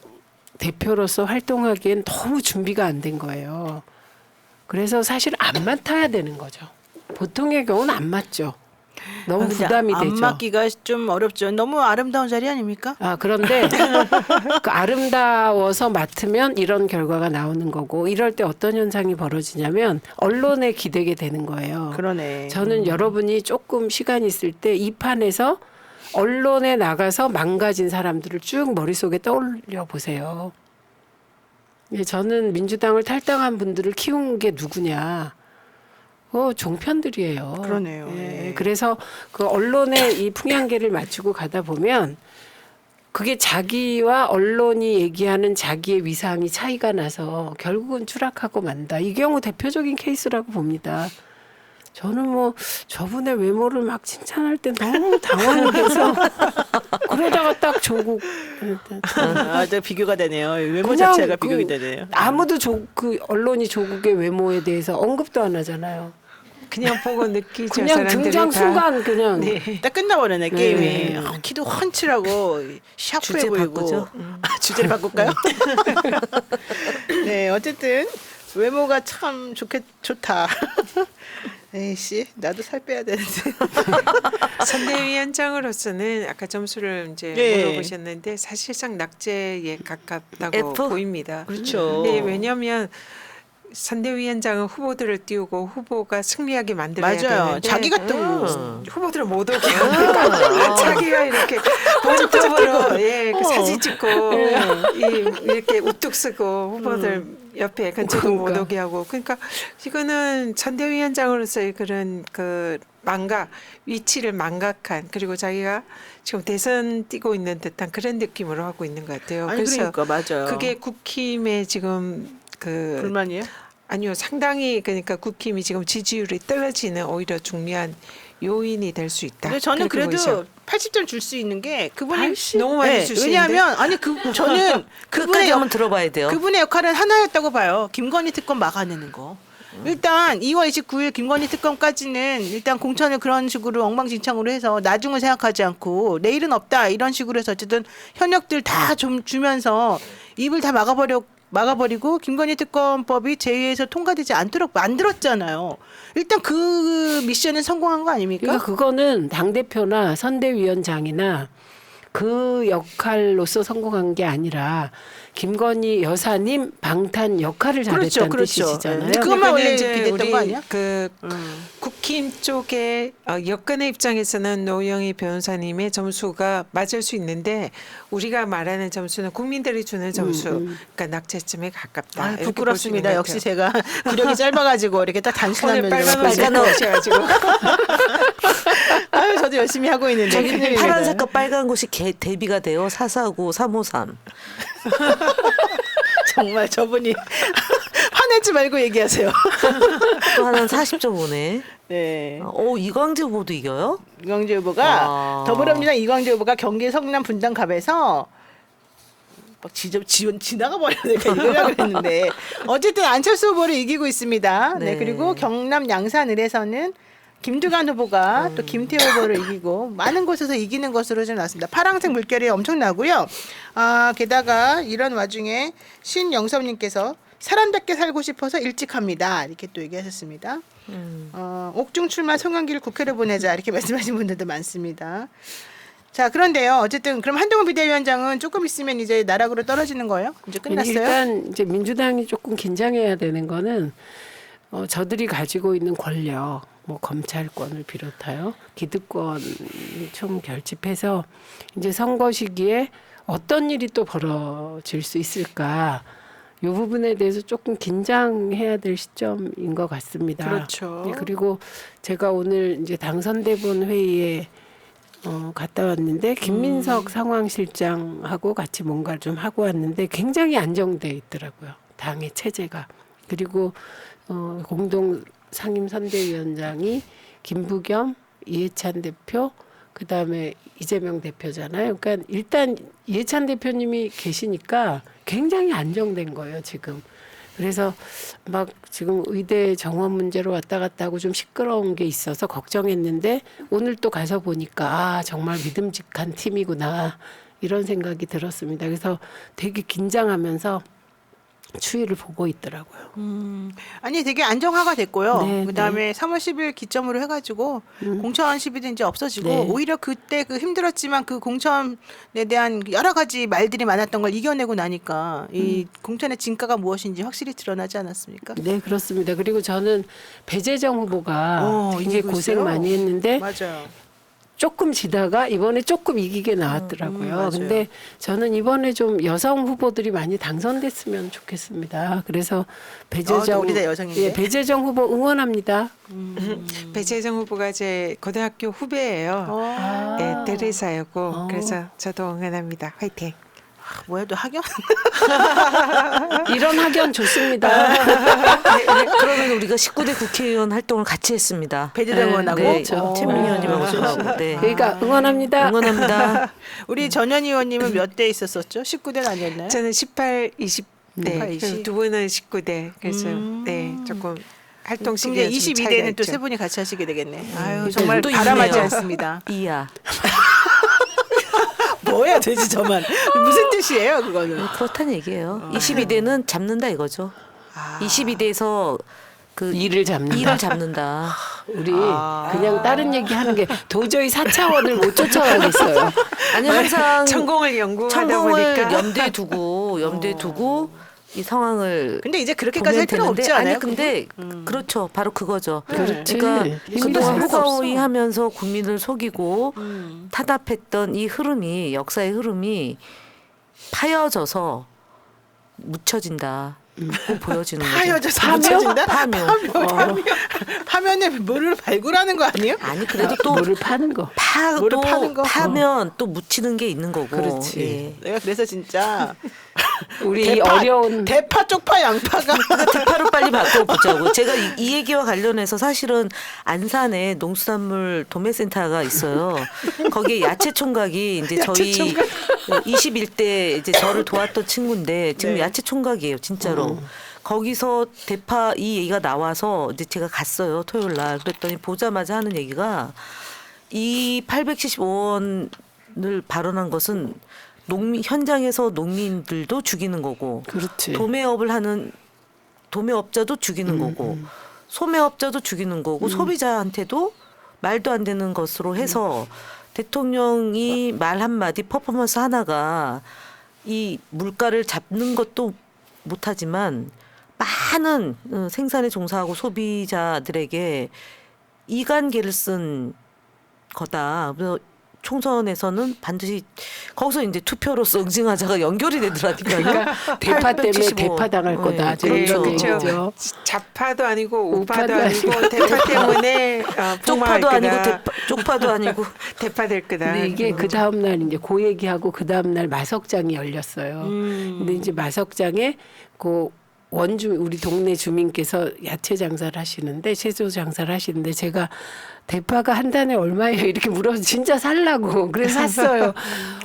대표로서 활동하기엔 너무 준비가 안 된 거예요. 그래서 사실 안 맡아야 되는 거죠. 보통의 경우는 안 맡죠. 너무 근데 부담이 안 되죠. 맡기가 좀 어렵죠. 너무 아름다운 자리 아닙니까? 아, 그런데 그 아름다워서 맡으면 이런 결과가 나오는 거고 이럴 때 어떤 현상이 벌어지냐면 언론에 기대게 되는 거예요. 그러네. 저는 여러분이 조금 시간 있을 때 이 판에서 언론에 나가서 망가진 사람들을 쭉 머릿속에 떠올려 보세요. 예, 저는 민주당을 탈당한 분들을 키운 게 누구냐. 종편들이에요. 그러네요. 예, 예. 그래서 그 언론의 이 풍향계를 맞추고 가다 보면 그게 자기와 언론이 얘기하는 자기의 위상이 차이가 나서 결국은 추락하고 만다. 이 경우 대표적인 케이스라고 봅니다. 저는 뭐 저분의 외모를 막 칭찬할 때 너무 당황이 돼서 그러다가 딱 조국 아, 저 비교가 되네요. 외모 그냥 자체가 그 비교가 되네요. 아무도 그 언론이 조국의 외모에 대해서 언급도 안 하잖아요. 그냥 보고 느끼죠. 그냥 사람들이 등장 다. 순간 그냥 딱 끝나버리네 게임이. 네. 키도 훤칠하고 샤프해 주제 보이고. 바꾸죠. 아, 주제를 바꿀까요? 네, 어쨌든 외모가 참 좋다. 에이씨, 나도 살 빼야 되는데. 선대위원장으로서는 아까 점수를 이제 예. 물어보셨는데 사실상 낙제에 가깝다고 F? 보입니다. 그렇죠. 네, 왜냐하면 선대위원장은 후보들을 띄우고 후보가 승리하게 만들어야 맞아요. 되는데 자기가 또 후보들을 못 오게 하니까 자기가 이렇게 본톱으로 그 사진 찍고 이렇게 우뚝 쓰고 후보들 옆에 근처도 못 그러니까. 오게 하고 그러니까 이거는 선대위원장으로서의 그런 그 위치를 망각한 그리고 자기가 지금 대선 뛰고 있는 듯한 그런 느낌으로 하고 있는 것 같아요. 아니 그래서 그러니까 맞아요. 그게 국힘의 지금 그 불만이에요? 아니요, 상당히 그러니까 국힘이 지금 지지율이 떨어지는 오히려 중요한 요인이 될 수 있다. 근데 저는 그렇게 그래도 보이죠. 80점 줄 수 있는 게 그분이 80? 너무 많이 줄 수 있는데? 왜냐하면 아니 저는 끝까지 한번 들어봐야 돼요. 그분의 역할은 하나였다고 봐요. 김건희 특검 막아내는 거. 일단 2월 29일 김건희 특검까지는 일단 공천을 그런 식으로 엉망진창으로 해서 나중을 생각하지 않고 내일은 없다 이런 식으로 해서 어쨌든 현역들 다 좀 주면서 입을 다 막아버리고 김건희 특검법이 제2에서 통과되지 않도록 만들었잖아요. 일단 그 미션은 성공한 거 아닙니까? 그러니까 그거는 당대표나 선대위원장이나 그 역할로서 성공한 게 아니라 김건희 여사님 방탄 역할을 잘했다는 뜻이잖아요. 네. 그것만 원래 이제 기대했던 우리 거 아니야? 그 국힘 쪽에 여권의 입장에서는 노영희 변호사님의 점수가 맞을 수 있는데 우리가 말하는 점수는 국민들이 주는 점수, 그러니까 낙제점에 가깝다. 아, 이렇게 부끄럽습니다. 볼 수 역시 있는 것 제가 구력이 짧아가지고 이렇게 딱 단순한 오늘 면으로 빨간 옷 보이죠. 입고 오셔가지고 아유 저도 열심히 하고 있는데 저기 큰일입니다. 파란색과 빨간 곳이 대비가 돼요. 449, 353. 정말 저분이 화내지 말고 얘기하세요. 또 하나는 40점 오네. 네. 이광재 후보도 이겨요? 이광재 후보가 와. 더불어민주당 이광재 후보가 경기 성남 분당갑에서 막 지나가 버렸네. 이러려고 그랬는데 어쨌든 안철수 후보를 이기고 있습니다. 네. 네. 그리고 경남 양산을에서는 김두관 후보가 또 김태호 후보를 이기고 많은 곳에서 이기는 것으로 좀 나왔습니다. 파란색 물결이 엄청나고요. 게다가 이런 와중에 신영섭님께서 사람답게 살고 싶어서 일찍 합니다. 이렇게 또 얘기하셨습니다. 옥중 출마 송영길 국회로 보내자 이렇게 말씀하신 분들도 많습니다. 자 그런데요. 어쨌든 그럼 한동훈 비대위원장은 조금 있으면 이제 나락으로 떨어지는 거예요? 이제 끝났어요? 일단 이제 민주당이 조금 긴장해야 되는 거는 저들이 가지고 있는 권력, 뭐 검찰권을 비롯하여 기득권을 좀 결집해서 이제 선거 시기에 어떤 일이 또 벌어질 수 있을까? 이 부분에 대해서 조금 긴장해야 될 시점인 것 같습니다. 그렇죠. 네, 그리고 제가 오늘 이제 당선대본 회의에 갔다 왔는데 김민석 상황실장하고 같이 뭔가를 좀 하고 왔는데 굉장히 안정돼 있더라고요. 당의 체제가. 그리고 공동 상임선대위원장이 김부겸, 이해찬 대표, 그다음에 이재명 대표잖아요. 그러니까 일단 이해찬 대표님이 계시니까 굉장히 안정된 거예요, 지금. 그래서 막 지금 의대 정원 문제로 왔다 갔다 하고 좀 시끄러운 게 있어서 걱정했는데 오늘 또 가서 보니까 아, 정말 믿음직한 팀이구나 이런 생각이 들었습니다. 그래서 되게 긴장하면서 추이를 보고 있더라고요. 아니 되게 안정화가 됐고요. 네, 그다음에 3월 10일 기점으로 해가지고 공천 시비도 이제 없어지고 네. 오히려 그때 그 힘들었지만 그 공천에 대한 여러 가지 말들이 많았던 걸 이겨내고 나니까 이 공천의 진가가 무엇인지 확실히 드러나지 않았습니까? 네, 그렇습니다. 그리고 저는 배재정 후보가 굉장히 이기고 고생 있어요. 많이 했는데 맞아요. 조금 지다가 이번에 조금 이기게 나왔더라고요. 맞아요. 근데 저는 이번에 좀 여성 후보들이 많이 당선됐으면 좋겠습니다. 그래서 배재정 우리 다 여성인데. 예, 배재정 후보 응원합니다. 배재정 후보가 제 고등학교 후배예요. 어. 네, 테레사였고 그래서 저도 응원합니다. 화이팅. 뭐야 또 학연? 이런 학연 좋습니다. 그러면 우리가 19대 국회의원 활동을 같이 했습니다. 배재정 의원하고 네, 그렇죠. 최민희 의원님하고 저하고. 네. 그러니까 응원합니다. 응원합니다. 우리 전현 의원님은 몇 대 있었었죠? 19대는 아니었나요? 저는 18, 20대 18, 20. 두 분은 19대 그래서 네 조금 활동 그럼 이제 시기가 좀 차이가 22대는 또 있죠. 세 분이 같이 하시게 되겠네. 아유 또 정말 있네요. 바람하지 않습니다. 이야. 뭐야 되지 저만 무슨 뜻이에요 그거는? 그렇다는 얘기예요. 22대는 잡는다 이거죠. 22대에서 그 일을 잡는다. 일을 잡는다. 우리 그냥 다른 얘기 하는 게 도저히 4차원을 못 쫓아가겠어요. 아니 항상 천공을 연구하다 천공을 보니까 염두에 두고 이 상황을 근데 이제 그렇게까지 할 필요 보면 없지 되는데, 않아요? 아니 근데 그렇죠. 바로 그거죠. 그렇지. 그러니까 힘이 그동안 될 수 없어. 호가호위하면서 국민을 속이고 타답했던 이 흐름이 역사의 흐름이 파여져서 묻혀진다. 고 보여지는 거죠. 파여져서 묻혀진다? 파묘. 파면에 물을 발굴하는 거 아니에요? 아니 그래도 또 물을 파는 거. 물을 파는 거. 파면 또 묻히는 게 있는 거고. 그렇지. 예. 내가 그래서 진짜 우리 이 어려운 대파 쪽파 양파가 대파로 빨리 바꿔보자고. 제가 이 얘기와 관련해서 사실은 안산에 농수산물 도매센터가 있어요. 거기에 야채 총각이 이제 저희 21대 이제 저를 도왔던 친구인데 지금 네. 야채 총각이에요, 진짜로. 거기서 대파 이 얘기가 나와서 이제 제가 갔어요, 토요일 날. 그랬더니 보자마자 하는 얘기가 이 875원을 발언한 것은 현장에서 농민들도 죽이는 거고 그렇지. 도매업을 하는 도매업자도 죽이는 거고 소매업자도 죽이는 거고 소비자한테도 말도 안 되는 것으로 해서 대통령이 말 한마디 퍼포먼스 하나가 이 물가를 잡는 것도 못하지만 많은 생산에 종사하고 소비자들에게 이간계를 쓴 거다. 그래서 총선에서는 반드시 거기서 이제 투표로서 응징하자가 연결이 되더라니까요. 그러니까 대파 때문에 875. 대파 당할 거다. 네, 이런 그렇죠. 얘기죠. 좌파도 아니고 우파도 우파도 아니고 대파 때문에 쪽파도 아니고 쪽파도 아니고 대파 될 거다. 근데 이게 그 다음 날 이제 그 얘기하고 그 다음 날 마석장이 열렸어요. 근데 이제 마석장에 그 원주 우리 동네 주민께서 야채 장사를 하시는데 채소 장사를 하시는데 제가 대파가 한 단에 얼마예요? 이렇게 물어서 진짜 살라고 그래서 샀어요.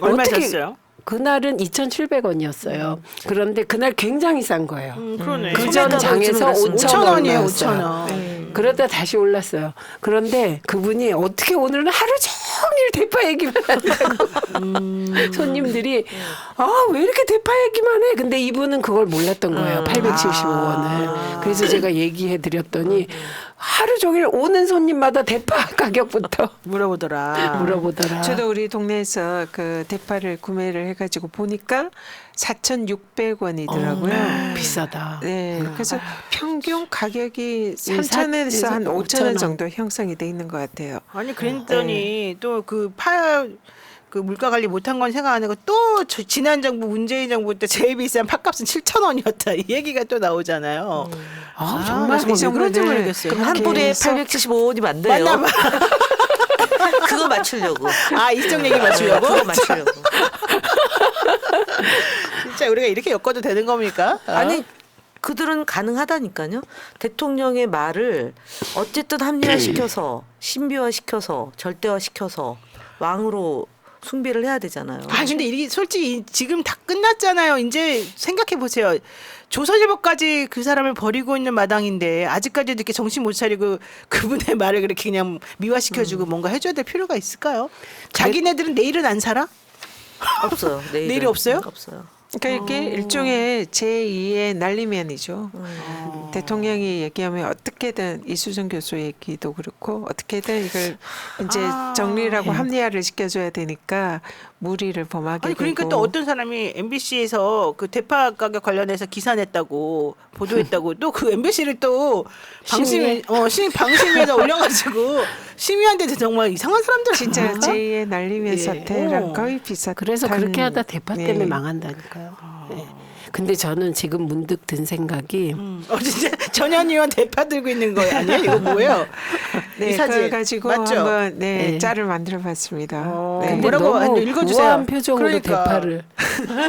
얼마 어떻게 샀어요? 그날은 2,700원이었어요. 그런데 그날 굉장히 싼 거예요. 그러네. 그 전 장에서 5,000원이에요, 5,000원. 5,000원. 그러다 다시 올랐어요. 그런데 그분이 어떻게 오늘은 하루 종일 대파 얘기만 한다고 손님들이 왜 이렇게 대파 얘기만 해? 근데 이분은 그걸 몰랐던 거예요. 875원을. 그래서 제가 얘기해 드렸더니 하루 종일 오는 손님마다 대파 가격부터 물어보더라. 물어보더라. 저도 우리 동네에서 그 대파를 구매를 해가지고 보니까 4,600원이더라고요. 비싸다. 네, 그래서 평균 가격이 3,000원에서 한 5,000원 정도 형성이 돼 있는 것 같아요. 아니 그랬더니 또 그 물가 관리 못한 건 생각 안 하고 또 지난 정부 문재인 정부 때 제일 비싼 팥값은 7,000원이었다 이 얘기가 또 나오잖아요. 정말 왜 그런지 정도는 모르겠어요. 그럼 한 뿌리에 875원이 맞네요. 맞나 봐. 그거 맞추려고. 이쪽 얘기 맞추려고? 그거 맞추려고. 진짜 우리가 이렇게 엮어도 되는 겁니까? 아니 그들은 가능하다니까요. 대통령의 말을 어쨌든 합리화시켜서 신비화시켜서 절대화시켜서 왕으로 숭배를 해야 되잖아요. 아 근데 이게 솔직히 지금 다 끝났잖아요. 이제 생각해 보세요. 조선일보까지 그 사람을 버리고 있는 마당인데 아직까지도 이렇게 정신 못 차리고 그분의 말을 그렇게 그냥 미화시켜주고 뭔가 해줘야 될 필요가 있을까요? 자기네들은 내일은 안 살아? 없어요. 내일이 없어요? 없어요. 그러니까 이게 일종의 제2의 날리면이죠. 대통령이 얘기하면 어떻게든 이수정 교수 얘기도 그렇고 어떻게든 이걸 이제 정리라고 합리화를 시켜줘야 되니까 무리를 범하게 아니 그러니까 되고. 또 어떤 사람이 MBC에서 그 대파 가격 관련해서 기사 냈다고 보도했다고 또 그 MBC를 또 방심에 방심에다 올려가지고 심의한데도 정말 이상한 사람들 진짜 제2의 날리면 예. 사태랑 거의 비슷한. 그래서 그렇게 하다 대파 때문에 네. 망한다니까요. 네. 근데 저는 지금 문득 든 생각이 진짜 전현 의원 대파 들고 있는 거 아니에요? 이거 뭐예요? 네, 이 사진 그걸 가지고 맞죠? 한번 네. 짤을 만들어봤습니다. 네. 근데 뭐라고 너무 아니, 읽어주세요. 우아한 표정으로 그러니까. 대파를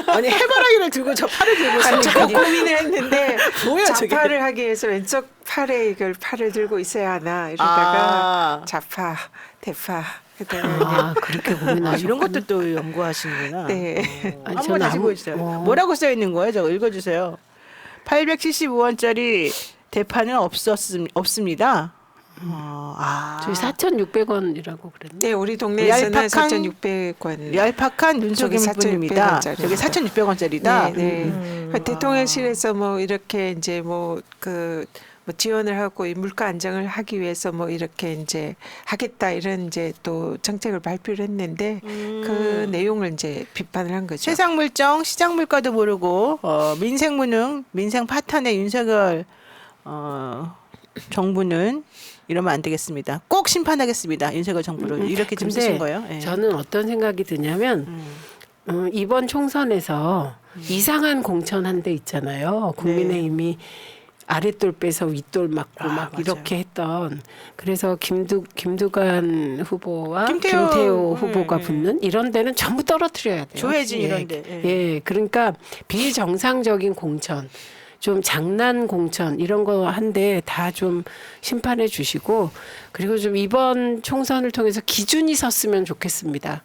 아니 해바라기를 들고 저 팔을 들고 아니, 있어요. 저 고민을 했는데 뭐야, 저게? 좌파를 하기 위해서 왼쪽 팔에 이걸 팔을 들고 있어야 하나 이러다가 좌파, 대파 그다음에 그렇게 고민하셨구나. 이런 것도 또 연구하시는구나. 네. 아니, 한번 저는 다시 보여주세요. 뭐라고 써 있는 거예요? 저거 읽어주세요. 875원짜리 대파는 없습니다. 저희 4,600원이라고 그랬는데 네, 우리 동네에서는 얄팍한 4,600원. 얄팍한 눈속임 저기 뿐입니다. 4,600원짜리. 저게 4,600원짜리다. 네, 네. 대통령실에서 뭐 이렇게 이제 뭐 지원을 하고 이 물가 안정을 하기 위해서 뭐 이렇게 이제 하겠다 이런 이제 또 정책을 발표를 했는데 그 내용을 이제 비판을 한 거죠. 세상 물정, 시장 물가도 모르고 민생 무능, 민생 파탄의 윤석열 정부는 이러면 안 되겠습니다. 꼭 심판하겠습니다. 윤석열 정부를 이렇게 좀 근데 쓰신 거예요. 예. 저는 어떤 생각이 드냐면 이번 총선에서 이상한 공천 한 데 있잖아요. 국민의힘이 아랫돌 빼서 윗돌 맞고 막 맞아요. 이렇게 했던 그래서 김두관 후보와 김태호, 김태호 후보가 예, 예. 붙는 이런 데는 전부 떨어뜨려야 돼요. 조혜진 예. 이런데. 예. 예, 그러니까 비정상적인 공천, 좀 장난 공천 이런 거 한데 다 좀 심판해 주시고 그리고 좀 이번 총선을 통해서 기준이 섰으면 좋겠습니다.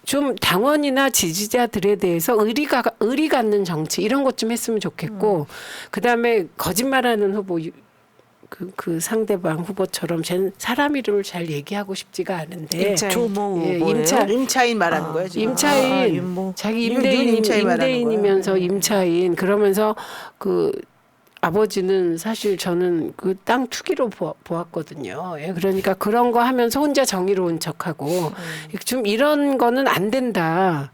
좀 당원이나 지지자들에 대해서 의리 갖는 정치 이런 것 좀 했으면 좋겠고 그다음에 거짓말하는 후보 그 상대방 후보처럼 쟤는 사람 이름을 잘 얘기하고 싶지가 않은데 임차인. 조모 예, 뭐예요? 임차인 말하는 거예요 지금. 임차인 윤모. 자기 임차인 말하는 임대인이면서 거예요. 임차인 그러면서 그 아버지는 사실 저는 그 땅 투기로 보았거든요. 예, 그러니까 그런 거 하면서 혼자 정의로운 척하고 좀 이런 거는 안 된다.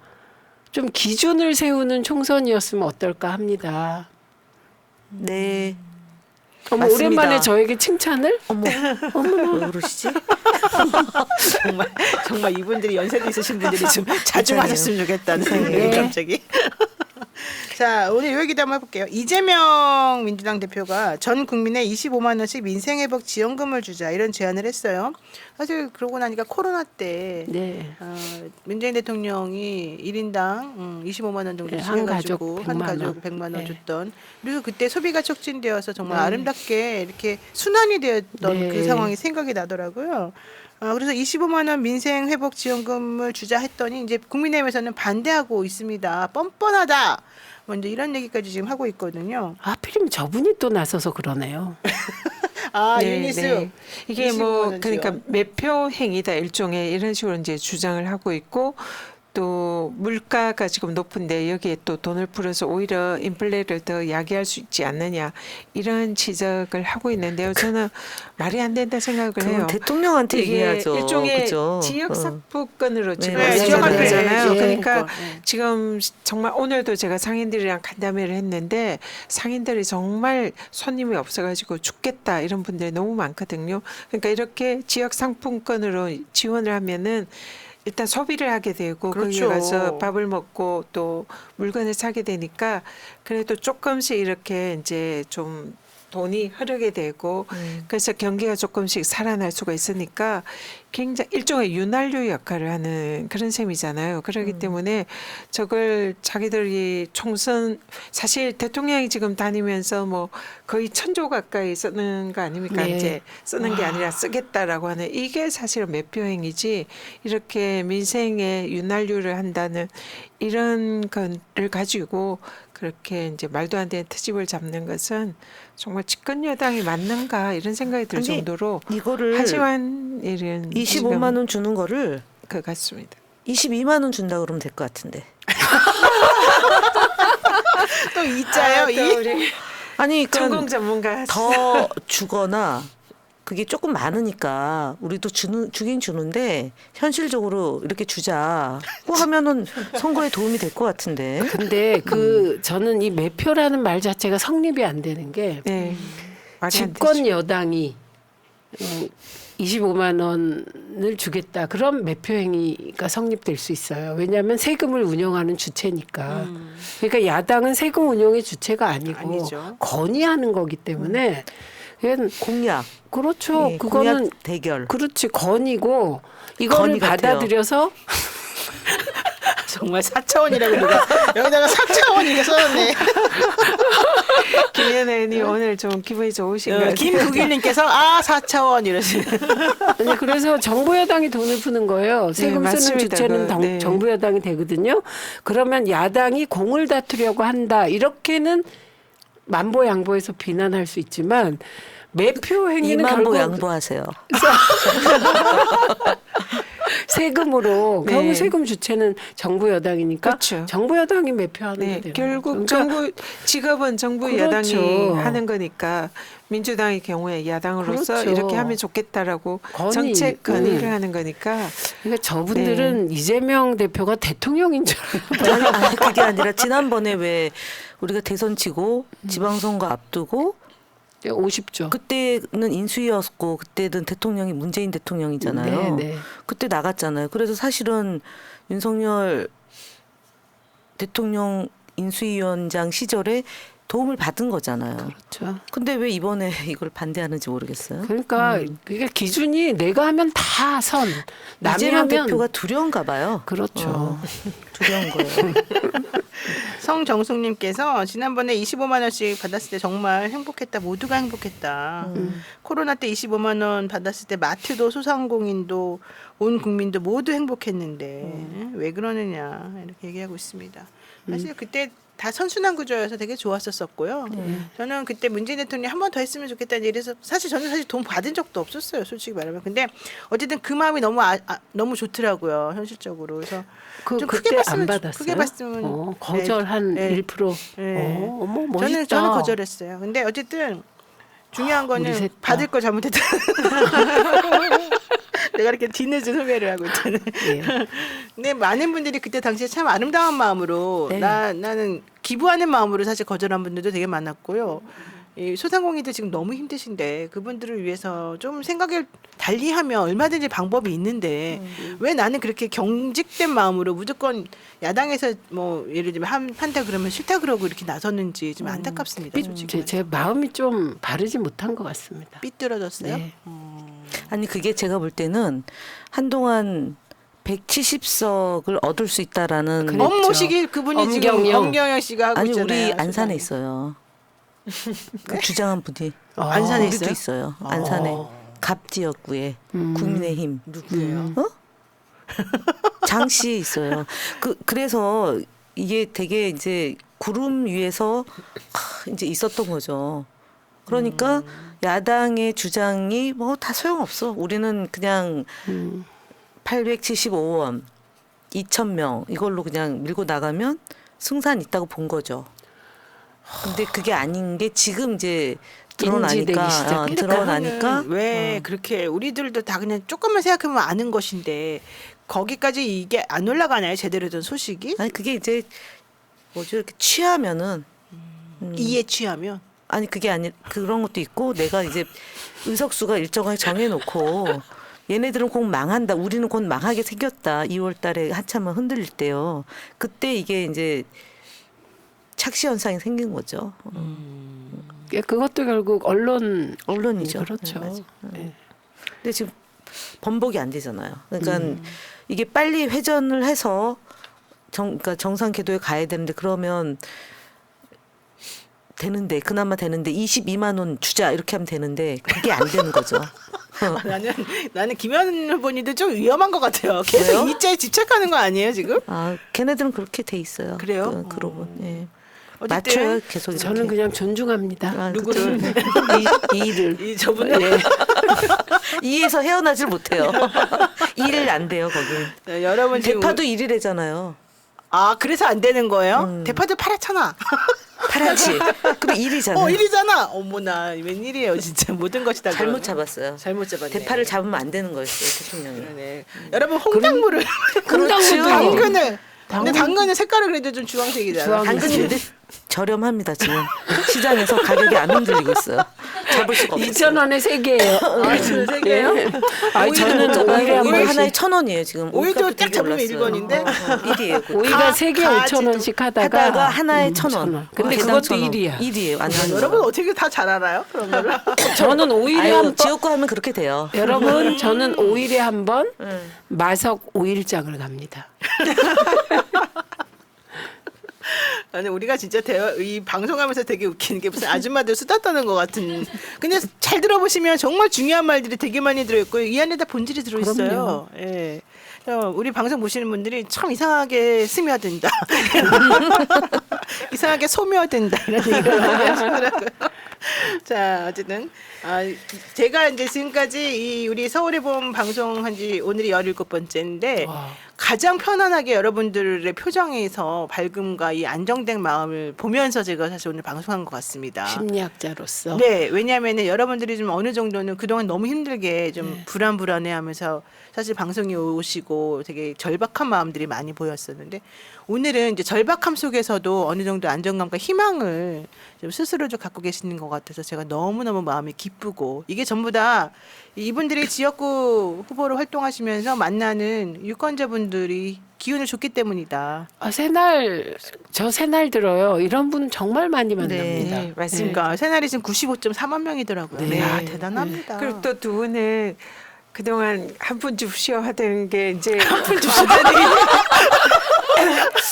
좀 기준을 세우는 총선이었으면 어떨까 합니다. 네. 어머, 맞습니다. 오랜만에 저에게 칭찬을? 어머, 왜 그러시지? 정말 이분들이 연세도 있으신 분들이 좀 자주 하셨으면 좋겠다는 생각이 네. 갑자기. 자, 오늘 이 얘기도 한번 해볼게요. 이재명 민주당 대표가 전 국민에 25만 원씩 민생회복 지원금을 주자 이런 제안을 했어요. 사실 그러고 나니까 코로나 때 네. 문재인 대통령이 1인당 25만 원 정도 네, 한 주셔가지고 가족 한 100만 가족 원. 100만 원 네. 줬던 그리고 그때 소비가 촉진되어서 정말 아름답게 이렇게 순환이 되었던 네. 그 상황이 생각이 나더라고요. 그래서 25만 원 민생 회복 지원금을 주자 했더니 이제 국민의힘에서는 반대하고 있습니다. 뻔뻔하다. 먼저 이런 얘기까지 지금 하고 있거든요. 하필이면 저분이 또 나서서 그러네요. 유니스. 이게 25만 뭐 원 그러니까 지원. 매표 행위다 일종의 이런 식으로 이제 주장을 하고 있고 또 물가가 지금 높은데 여기에 또 돈을 풀어서 오히려 인플레를 더 야기할 수 있지 않느냐 이런 지적을 하고 있는데요. 저는 말이 안 된다 생각을 그건 해요. 대통령한테 이게 얘기해야죠. 일종의 그죠? 지역 상품권으로 지금 네, 지역 쓰는 상품권. 거잖아요. 예. 그러니까 네. 지금 정말 오늘도 제가 상인들이랑 간담회를 했는데 상인들이 정말 손님이 없어가지고 죽겠다 이런 분들이 너무 많거든요. 그러니까 이렇게 지역 상품권으로 지원을 하면은 일단 소비를 하게 되고 그렇죠. 거기 가서 밥을 먹고 또 물건을 사게 되니까 그래도 조금씩 이렇게 이제 좀 돈이 흐르게 되고 그래서 경기가 조금씩 살아날 수가 있으니까 굉장히 일종의 윤활유 역할을 하는 그런 셈이잖아요. 그렇기 때문에 저걸 자기들이 총선 사실 대통령이 지금 다니면서 뭐 거의 1,000조 가까이 쓰는 거 아닙니까? 네. 이제 쓰는 게 아니라 쓰겠다라고 하는 이게 사실은 매표 행위지 이렇게 민생에 윤활유를 한다는 이런 거를 가지고 그렇게 이제 말도 안 되는 트집을 잡는 것은 정말 집권 여당이 맞는가 이런 생각이 들 아니, 정도로 이거를 하지만 일은 25만 원 주는 거를 그 같습니다. 22만 원 준다 그러면 될 것 같은데. 또 이자요. 또 우리 아니 전공 그건 전문가 더 주거나 그게 조금 많으니까 우리도 주긴 주는데 현실적으로 이렇게 주자고 하면은 선거에 도움이 될 것 같은데. 근데 저는 이 매표라는 말 자체가 성립이 안 되는 게 네. 말이 안 집권 되죠. 여당이 25만 원을 주겠다. 그런 매표 행위가 성립될 수 있어요. 왜냐하면 세금을 운영하는 주체니까. 그러니까 야당은 세금 운영의 주체가 아니고 아니죠. 건의하는 거기 때문에 그건 공약. 그렇죠. 예, 그거는 공약 대결. 그렇지 건이고 이거를 건의 같아요. 받아들여서 정말 4차원이라고 누가 여기다가 4차원 이렇게 써놨네. 김연아 의원님 오늘 좀 기분이 좋으신 것 같아요. 김국일님께서 4차원 이러시네. 아니, 그래서 정부 여당이 돈을 푸는 거예요. 세금 쓰는 맞습니다. 주체는 네. 정부 여당이 되거든요. 그러면 야당이 공을 다투려고 한다. 이렇게는 만보양보해서 비난할 수 있지만 매표 행위는 이만보 결국 양보하세요. 세금으로 네. 결국 세금 주체는 정부 여당이니까 그렇죠. 정부 여당이 매표하는 게 네, 되는 결국 거죠. 정부 직업은 정부 그렇죠. 여당이 하는 거니까 민주당의 경우에 야당으로서 그렇죠. 이렇게 하면 좋겠다라고 건의. 정책 건의를 하는 거니까 그러니까 저분들은 이재명 대표가 대통령인 줄 알아요. 아니, 그게 아니라 지난번에 왜 우리가 대선 치고 지방선거 앞두고 50조. 그때는 인수위였고 그때는 대통령이 문재인 대통령이잖아요. 네, 네. 그때 나갔잖아요. 그래서 사실은 윤석열 대통령 인수위원장 시절에 도움을 받은 거잖아요. 그렇죠. 근데 왜 이번에 이걸 반대하는지 모르겠어요. 그러니까 그게 기준이 내가 하면 다 선. 남이 이재명 하면 대표가 두려운가 봐요. 그렇죠. 두려운 거예요. 성정숙님께서 지난번에 25만 원씩 받았을 때 정말 행복했다. 모두가 행복했다. 코로나 때 25만 원 받았을 때 마트도 소상공인도 온 국민도 모두 행복했는데 왜 그러느냐 이렇게 얘기하고 있습니다. 사실 그때 다 선순환 구조여서 되게 좋았었고요. 저는 그때 문재인 대통령이 한 번 더 했으면 좋겠다는 얘기에서 저는 사실 돈 받은 적도 없었어요. 솔직히 말하면. 근데 어쨌든 그 마음이 너무 좋더라고요. 현실적으로. 그래서 좀 크게 그때 봤으면 안 받았어요. 크게 봤으면 거절 한 네. 1%. 네. 어머 멋있다. 저는 거절했어요. 근데 어쨌든 중요한 우리 거는 셋 다. 받을 걸 잘못했다. 내가 이렇게 뒤늦은 후회를 하고 있잖아요. 예. 근데 많은 분들이 그때 당시에 참 아름다운 마음으로 네. 나는 기부하는 마음으로 사실 거절한 분들도 되게 많았고요. 이 소상공인들 지금 너무 힘드신데 그분들을 위해서 좀 생각을 달리하면 얼마든지 방법이 있는데 왜 나는 그렇게 경직된 마음으로 무조건 야당에서 뭐 예를 들면 한다 그러면 싫다 그러고 이렇게 나섰는지 좀 안타깝습니다. 솔직히 제 마음이 좀 바르지 못한 것 같습니다. 삐뚤어졌어요. 네. 아니 그게 제가 볼 때는 한동안 170석을 얻을 수 있다라는 그랬죠. 엄모시기 그분이 지금 엄경영. 엄경영 씨가 하고 아니 있잖아요. 우리 안산에 있어요. 그 주장한 분이 안산에 우리도 있어요? 있어요. 안산에 갑 지역구에 국민의힘 누구예요? 장씨 있어요. 그래서 이게 되게 이제 구름 위에서 이제 있었던 거죠. 그러니까 야당의 주장이 뭐 다 소용없어. 우리는 그냥 875원, 2,000명 이걸로 그냥 밀고 나가면 승산 있다고 본 거죠. 근데 그게 아닌 게 지금 이제 인지되기 드러나니까 시작. 근데 드러나니까 그거는 왜 그렇게 우리들도 다 그냥 조금만 생각하면 아는 것인데 거기까지 이게 안 올라가나요? 제대로 된 소식이? 아니 그게 이제 뭐죠 이렇게 취하면은 이에 취하면 아니 그게 아니 그런 것도 있고 내가 이제 의석수가 일정하게 정해놓고 얘네들은 곧 망한다. 우리는 곧 망하게 생겼다. 2월 달에 한참 흔들릴 때요. 그때 이게 이제 착시 현상이 생긴 거죠. 그것도 결국 언론이죠. 그렇죠. 네, 맞아요. 네. 근데 지금 번복이 안 되잖아요. 그러니까 이게 빨리 회전을 해서 그러니까 정상 궤도에 가야 되는데 그러면 되는데 그나마 되는데 22만 원 주자 이렇게 하면 되는데 그게 안 되는 거죠. 나는 김현 후보님도 좀 위험한 것 같아요. 계속 왜요? 이자에 집착하는 거 아니에요 지금? 아, 걔네들은 그렇게 돼 있어요. 그래요? 그러고 예. 어쨌든 맞춰요 계속 저는 이렇게. 그냥 존중합니다. 아, 누구를? 이 일을 이 저분은 예. 이에서 헤어나질 못해요. 일을 안 돼요 거기. 네, 여러분 지금 대파도 일이래잖아요. 아 그래서 안 되는 거예요? 대파도 팔았잖아. 파랗지. 그럼 일이잖아요. 일이잖아. 어머나 웬일이에요 진짜 모든 것이 다 잘못 그러네. 잡았어요. 잘못 잡았네. 대파를 잡으면 안 되는 거였어요 대통령이. 그러네. 여러분 홍당무를 그렇죠. 당근을 근데 당근은 색깔은 그래도 좀 주황색이잖아. 주황. 당근이 근데 저렴합니다 지금 시장에서 가격이 안 흔들리고 있어요. 잡을 수가 없어요. 2,000원에 3개예요. 아, 진짜 세 개예요? 아니 저는 오일에 한 오일 번씩 하나에 1,000원이에요 지금. 오일도 오일값도 딱 되게 잡으면 올랐어요. 1원인데? 일이에요. 오이가 3개 가지도 5,000원씩 하다가 하다가 하나에 1,000원. 근데 개당 그것도 1,000원. 일이야. 일이에요. 안 하는 여러분 거. 어떻게 다 잘 알아요? 그런 거를? 저는 오일에 아유, 한 번 지역구 하면 그렇게 돼요. 여러분 저는 오일에 한 번 응. 마석 오일장을 갑니다. 아니 우리가 진짜 이 방송하면서 되게 웃기는 게 무슨 아줌마들 수다 떠는 것 같은. 근데 잘 들어보시면 정말 중요한 말들이 되게 많이 들어있고 이 안에 다 본질이 들어있어요. 예. 우리 방송 보시는 분들이 참 이상하게 스며든다. 이상하게 소며든다 이런 얘기를 많이 하시더라고요. 자 어쨌든 제가 이제 지금까지 이 우리 서울의 봄 방송한 지 오늘이 17번째인데 와. 가장 편안하게 여러분들의 표정에서 밝음과 이 안정된 마음을 보면서 제가 사실 오늘 방송한 것 같습니다. 심리학자로서 네, 왜냐하면은 여러분들이 좀 어느 정도는 그동안 너무 힘들게 좀 불안해하면서 사실 방송에 오시고 되게 절박한 마음들이 많이 보였었는데 오늘은 이제 절박함 속에서도 어느 정도 안정감과 희망을 좀 스스로 좀 갖고 계시는 것 같아서 제가 너무너무 마음이 기쁘고 이게 전부 다 이분들이 지역구 후보로 활동하시면서 만나는 유권자분들이 기운을 줬기 때문이다. 저 새날 들어요. 이런 분 정말 많이 만납니다. 네, 맞습니다. 그러니까 새날이 지금 95.4만 명이더라고요. 네. 야, 대단합니다. 그리고 또 두 분은 그동안 한 푼 줍시오 하던 게 이제 한 푼 줍시다니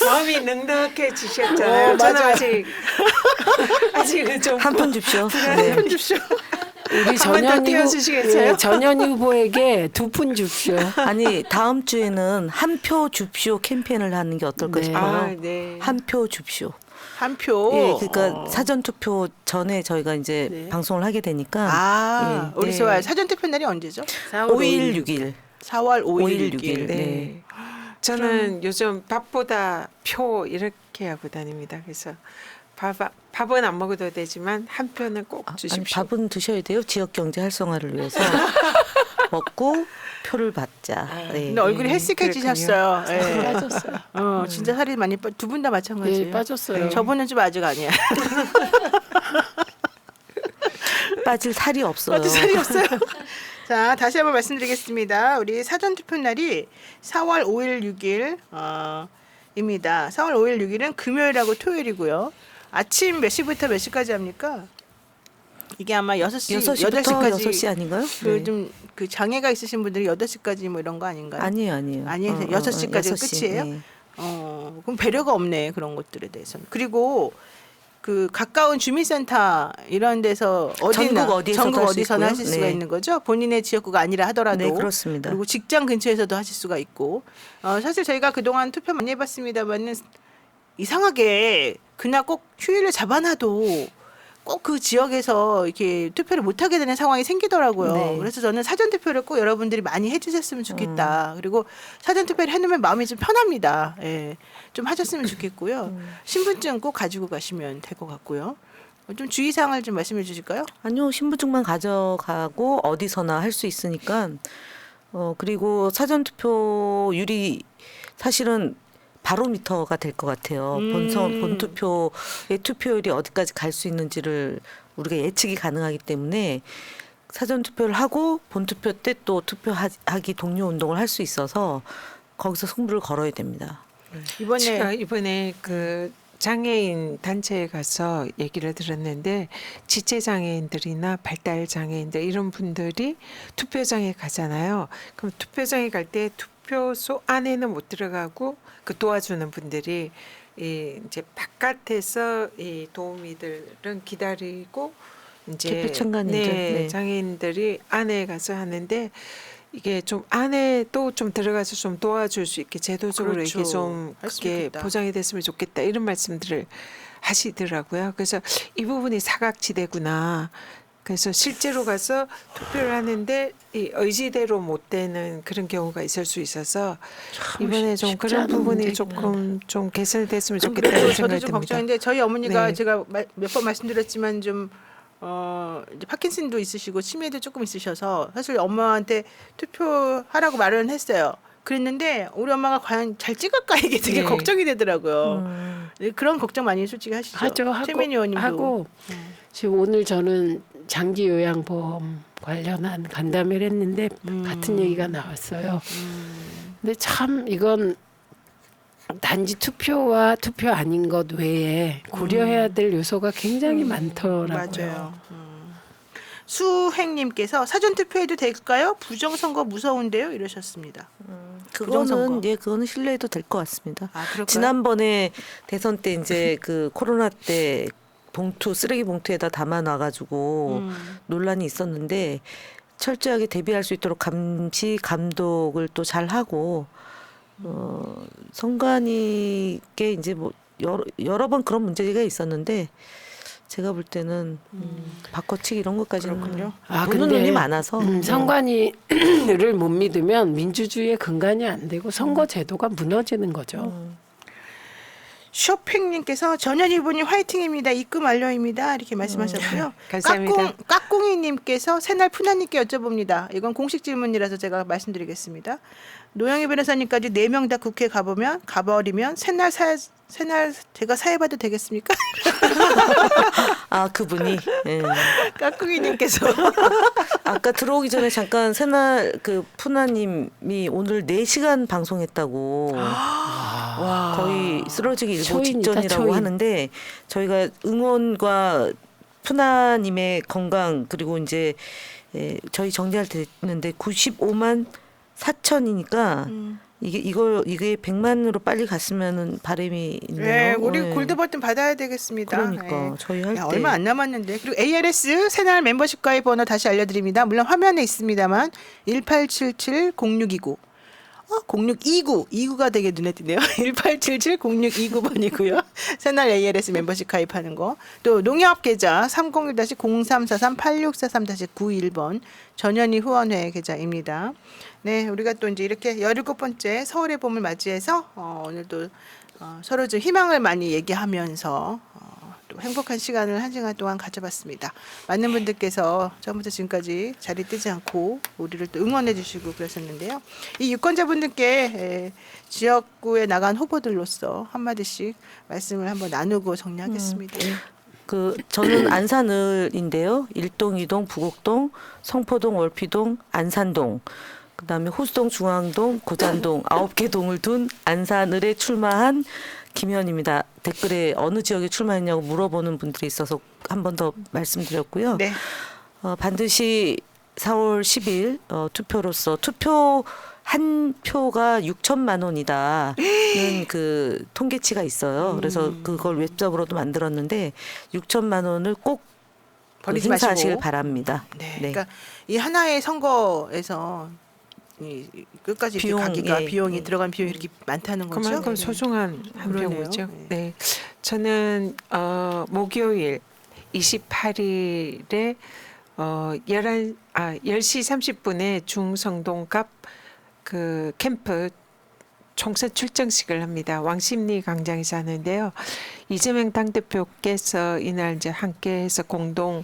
마음이 넉넉해지셨잖아요. 저는 맞아요. 아직은 좀 한 푼 줍시오. 한 푼 줍시오. 우리 한번 더 띄워주시겠어요? 전현희 후보에게 2푼 줍시오. 아니 다음 주에는 한 표 줍시오 캠페인을 하는 게 어떨까 네. 싶어요. 아, 네. 한 표 줍시오. 한 표. 예, 그러니까 사전 투표 전에 저희가 이제 네. 방송을 하게 되니까 아, 예. 우리 네. 좋아요. 사전 투표 날이 언제죠? 5일 6일. 4월 5일 5일 6일. 네. 저는 요즘 밥보다 표 이렇게 하고 다닙니다. 그래서 밥은 안 먹어도 되지만 한 표는 꼭 아니, 주십시오. 밥은 드셔야 돼요. 지역 경제 활성화를 위해서 먹고 표를 받자. 네. 근데 얼굴이 헬스케지셨어요. 예. 빠졌어요. 진짜 살이 많이 두 분 다 마찬가지예요. 네, 빠졌어요. 저분은 좀 아직 아니야. 빠질 살이 없어요. 빠질 살이 없어요. 자, 다시 한번 말씀드리겠습니다. 우리 사전 투표 날이 4월 5일 6일 입니다. 4월 5일 6일은 금요일하고 토요일이고요. 아침 몇 시부터 몇 시까지 합니까? 이게 아마 6시, 6시부터 8시까지 6시 아닌가요? 그 좀 그 장애가 있으신 분들이 8시까지 뭐 이런 거 아닌가요? 아니에요, 아니에요. 아니에요. 6시까지 6시. 끝이에요? 네. 그럼 배려가 없네. 그런 것들에 대해서는. 그리고 그 가까운 주민센터 이런 데서 어디나 전국 어디에서도 할수 어디서나 있고요. 하실 수가 네. 있는 거죠. 본인의 지역구가 아니라 하더라도. 네, 그렇습니다. 그리고 직장 근처에서도 하실 수가 있고. 사실 저희가 그동안 투표 많이 해봤습니다만은 이상하게 그날 꼭 휴일을 잡아놔도 꼭 그 지역에서 이렇게 투표를 못 하게 되는 상황이 생기더라고요. 네. 그래서 저는 사전 투표를 꼭 여러분들이 많이 해주셨으면 좋겠다. 그리고 사전 투표를 해놓으면 마음이 좀 편합니다. 예, 좀 하셨으면 좋겠고요. 신분증 꼭 가지고 가시면 될 것 같고요. 좀 주의사항을 좀 말씀해 주실까요? 아니요, 신분증만 가져가고 어디서나 할 수 있으니까. 그리고 사전 투표율이 사실은 바로미터가 될 것 같아요. 본 투표의 투표율이 어디까지 갈 수 있는지를 우리가 예측이 가능하기 때문에 사전 투표를 하고 본 투표 때 또 투표하기 독려 운동을 할 수 있어서 거기서 승부를 걸어야 됩니다. 이번에 제가 이번에 그 장애인 단체에 가서 얘기를 들었는데 지체 장애인들이나 발달 장애인들 이런 분들이 투표장에 가잖아요. 그럼 투표장에 갈 때 투표소 안에는 못 들어가고 그 도와주는 분들이 이제 바깥에서 이 도우미들은 기다리고 이제 개표 참관인들. 네. 장애인들이 안에 가서 하는데 이게 좀 안에도 좀 들어가서 좀 도와줄 수 있게 제도적으로 그렇죠. 이게 좀 했으면 그게 좋겠다. 보장이 됐으면 좋겠다 이런 말씀들을 하시더라고요. 그래서 이 부분이 사각지대구나. 그래서 실제로 가서 투표를 하는데 이 의지대로 못 되는 그런 경우가 있을 수 있어서 이번에 좀 쉽지 그런 않은 부분이 문제구나. 조금 좀 개선됐으면 그리고 좋겠다는 저도 생각이 좀 듭니다. 걱정인데 저희 어머니가 네. 제가 몇 번 말씀드렸지만 좀 이제 파킨슨도 있으시고 치매도 조금 있으셔서 사실 엄마한테 투표하라고 말은 했어요. 그랬는데 우리 엄마가 과연 잘 찍을까 이게 되게 네. 걱정이 되더라고요. 음. 그런 걱정 많이 솔직히 하시죠. 하죠. 최민희 의원님도 하고 지금 오늘 저는 장기 요양보험 관련한 간담회를 했는데 같은 얘기가 나왔어요. 근데 참 이건 단지 투표와 투표 아닌 것 외에 고려해야 될 요소가 굉장히 많더라고요. 맞아요. 수행님께서 사전 투표해도 될까요? 부정선거 무서운데요, 이러셨습니다. 부정선거. 그거는 신뢰해도 될 것 같습니다. 아, 그럴까요? 지난번에 대선 때 이제 그 코로나 때 쓰레기 봉투에다 담아 놔가지고 논란이 있었는데 철저하게 대비할 수 있도록 감시 감독을 또 잘 하고 선관위께 이제 뭐 여러 번 그런 문제가 있었는데 제가 볼 때는 바꿔치기 이런 것까지는 그렇군요. 보는 눈이 많아서 선관위를 못 믿으면 민주주의의 근간이 안 되고 선거 제도가 무너지는 거죠. 쇼핑님께서 전현 이분이 화이팅입니다. 입금 완료입니다. 이렇게 말씀하셨고요. 감사합니다. 까꿍이님께서 새날 푸나님께 여쭤봅니다. 이건 공식 질문이라서 제가 말씀드리겠습니다. 노영희 변호사님까지 4명 다 국회 가버리면 새날 제가 사회봐도 되겠습니까? 아 그분이 예. 까꿍이님께서 아까 들어오기 전에 잠깐 새날 그 푸나님이 오늘 4시간 방송했다고 와 거의 쓰러지기 일보 초인이다, 직전이라고 초인. 하는데 저희가 응원과 푸나님의 건강 그리고 이제 저희 정리할 때 됐는데 95만 4천이니까 이게 100만으로 빨리 갔으면은 바람이 있네요. 네, 우리 네. 골드 버튼 받아야 되겠습니다. 그러니까 네. 저희 할 때 야, 얼마 안 남았는데. 그리고 ARS 새날 멤버십 가입 번호 다시 알려드립니다. 물론 화면에 있습니다만 1877-0629 0629가 되게 눈에 띄네요. 1877-0629번이고요. 새날 ARS 멤버십 가입하는 거. 또 농협 계좌 301-0343-8643-91번 전현희 후원회 계좌입니다. 네, 우리가 또 이제 이렇게 17번째 서울의 봄을 맞이해서 오늘도 서로 좀 희망을 많이 얘기하면서 또 행복한 시간을 1시간 동안 가져봤습니다. 많은 분들께서 처음부터 지금까지 자리 뜨지 않고 우리를 또 응원해 주시고 그러셨는데요. 이 유권자분들께 지역구에 나간 후보들로서 한마디씩 말씀을 한번 나누고 정리하겠습니다. 저는 안산을인데요. 일동, 이동, 부곡동, 성포동, 월피동, 안산동, 그다음에 호수동, 중앙동, 고잔동 9개 동을 둔 안산을에 출마한 김현입니다. 댓글에 어느 지역에 출마했냐고 물어보는 분들이 있어서 한 번 더 말씀드렸고요. 네. 반드시 4월 10일 투표로서 투표 한 표가 6천만 원이다는 그 통계치가 있어요. 그래서 그걸 웹잡으로도 만들었는데 6천만 원을 꼭 버리지 행사하시길 마시고. 바랍니다. 네. 네. 그러니까 이 하나의 선거에서 이 끝까지 이렇게 비용, 가기가 예, 비용이 예. 들어간 비용이 이렇게 많다는 거죠. 그만큼 소중한 한 그러네요. 표죠. 네. 네, 저는 목요일 28일에 10시 30분에 중성동갑 그 캠프 총선 출정식을 합니다. 왕십리 광장에서 하는데요. 이재명 당대표께서 이날 이제 함께해서 공동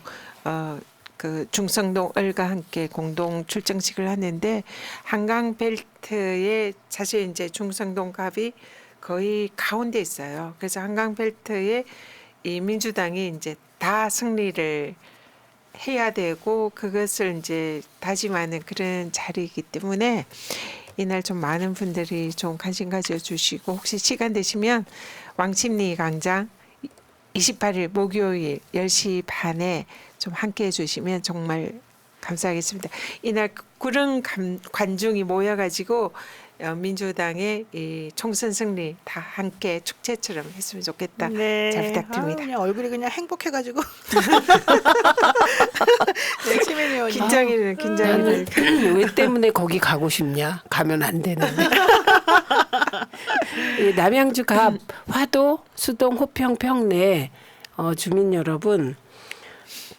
그 중성동 을과 함께 공동 출정식을 하는데 한강 벨트에 사실 이제 중성동 갑이 거의 가운데 있어요. 그래서 한강 벨트에 이 민주당이 이제 다 승리를 해야 되고 그것을 이제 다짐하는 그런 자리이기 때문에 이날 좀 많은 분들이 좀 관심 가져주시고 혹시 시간 되시면 왕십리 광장 28일 목요일 10시 반에 좀 함께해 주시면 정말 감사하겠습니다. 이날 그런 관중이 모여가지고 민주당의 이 총선 승리 다 함께 축제처럼 했으면 좋겠다. 잘 부탁드립니다. 그냥 얼굴이 그냥 행복해가지고. 네, 최민희 의원님. 긴장이 나는 왜 때문에 거기 가고 싶냐? 가면 안 되는데. 이 남양주 갑 화도 수동 호평 평내 주민 여러분,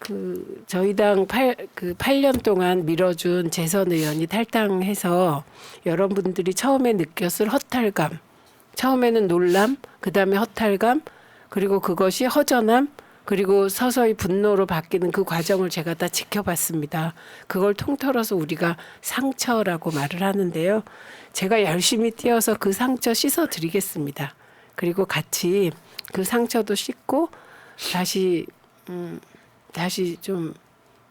그 저희 당 8년 동안 밀어준 재선 의원이 탈당해서 여러분들이 처음에 느꼈을 허탈감, 처음에는 놀람, 그다음에 허탈감, 그리고 그것이 허전함, 그리고 서서히 분노로 바뀌는 그 과정을 제가 다 지켜봤습니다. 그걸 통틀어서 우리가 상처라고 말을 하는데요. 제가 열심히 뛰어서 그 상처 씻어드리겠습니다. 그리고 같이 그 상처도 씻고 다시 좀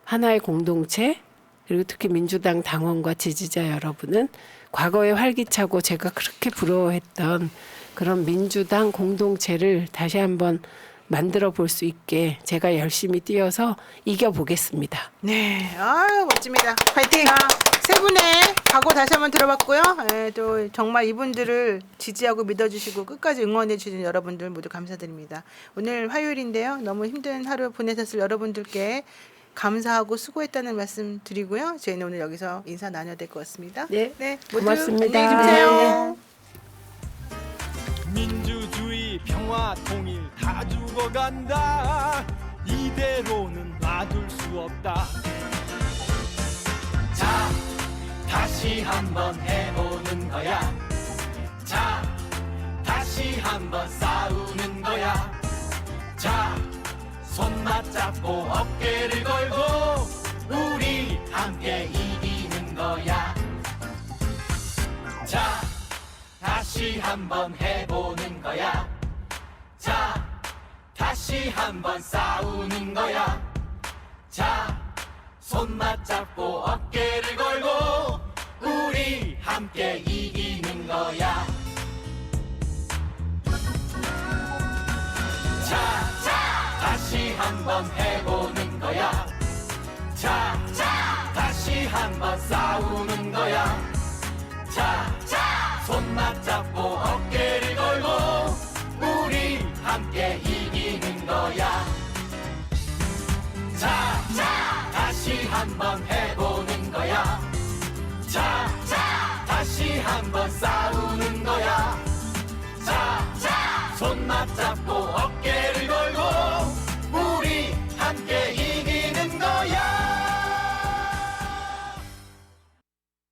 하나의 공동체, 그리고 특히 민주당 당원과 지지자 여러분은 과거에 활기차고 제가 그렇게 부러워했던 그런 민주당 공동체를 다시 한번 만들어 볼 수 있게 제가 열심히 뛰어서 이겨보겠습니다. 네, 아유 멋집니다. 파이팅! 세 분의 각오 다시 한번 들어봤고요. 또 정말 이분들을 지지하고 믿어주시고 끝까지 응원해주신 여러분들 모두 감사드립니다. 오늘 화요일인데요. 너무 힘든 하루 보내셨을 여러분들께 감사하고 수고했다는 말씀 드리고요. 저희는 오늘 여기서 인사 나눠야 될 것 같습니다. 네, 모두 고맙습니다. 안녕히 주무세요. 민주주의 평화 통일 다 죽어간다 이대로는 놔둘 수 없다 자 다시 한번 해보는 거야 자 다시 한번 싸우는 거야 자 손 맞잡고 어깨를 걸고 우리 함께 이기는 거야 자 다시 한번 해보는 거야 자 다시 한번 싸우는 거야 자 손 맞잡고 어깨를 걸고 우리 함께 이기는 거야 자 다시 한번 해보는 거야 자 다시 한번 싸우는 거야 자 손 맞잡고 어깨를 걸고 우리 함께 이기는 거야 자 다시 한번 해보는 거야 자 다시 한번 싸우는 거야 자 손 맞잡고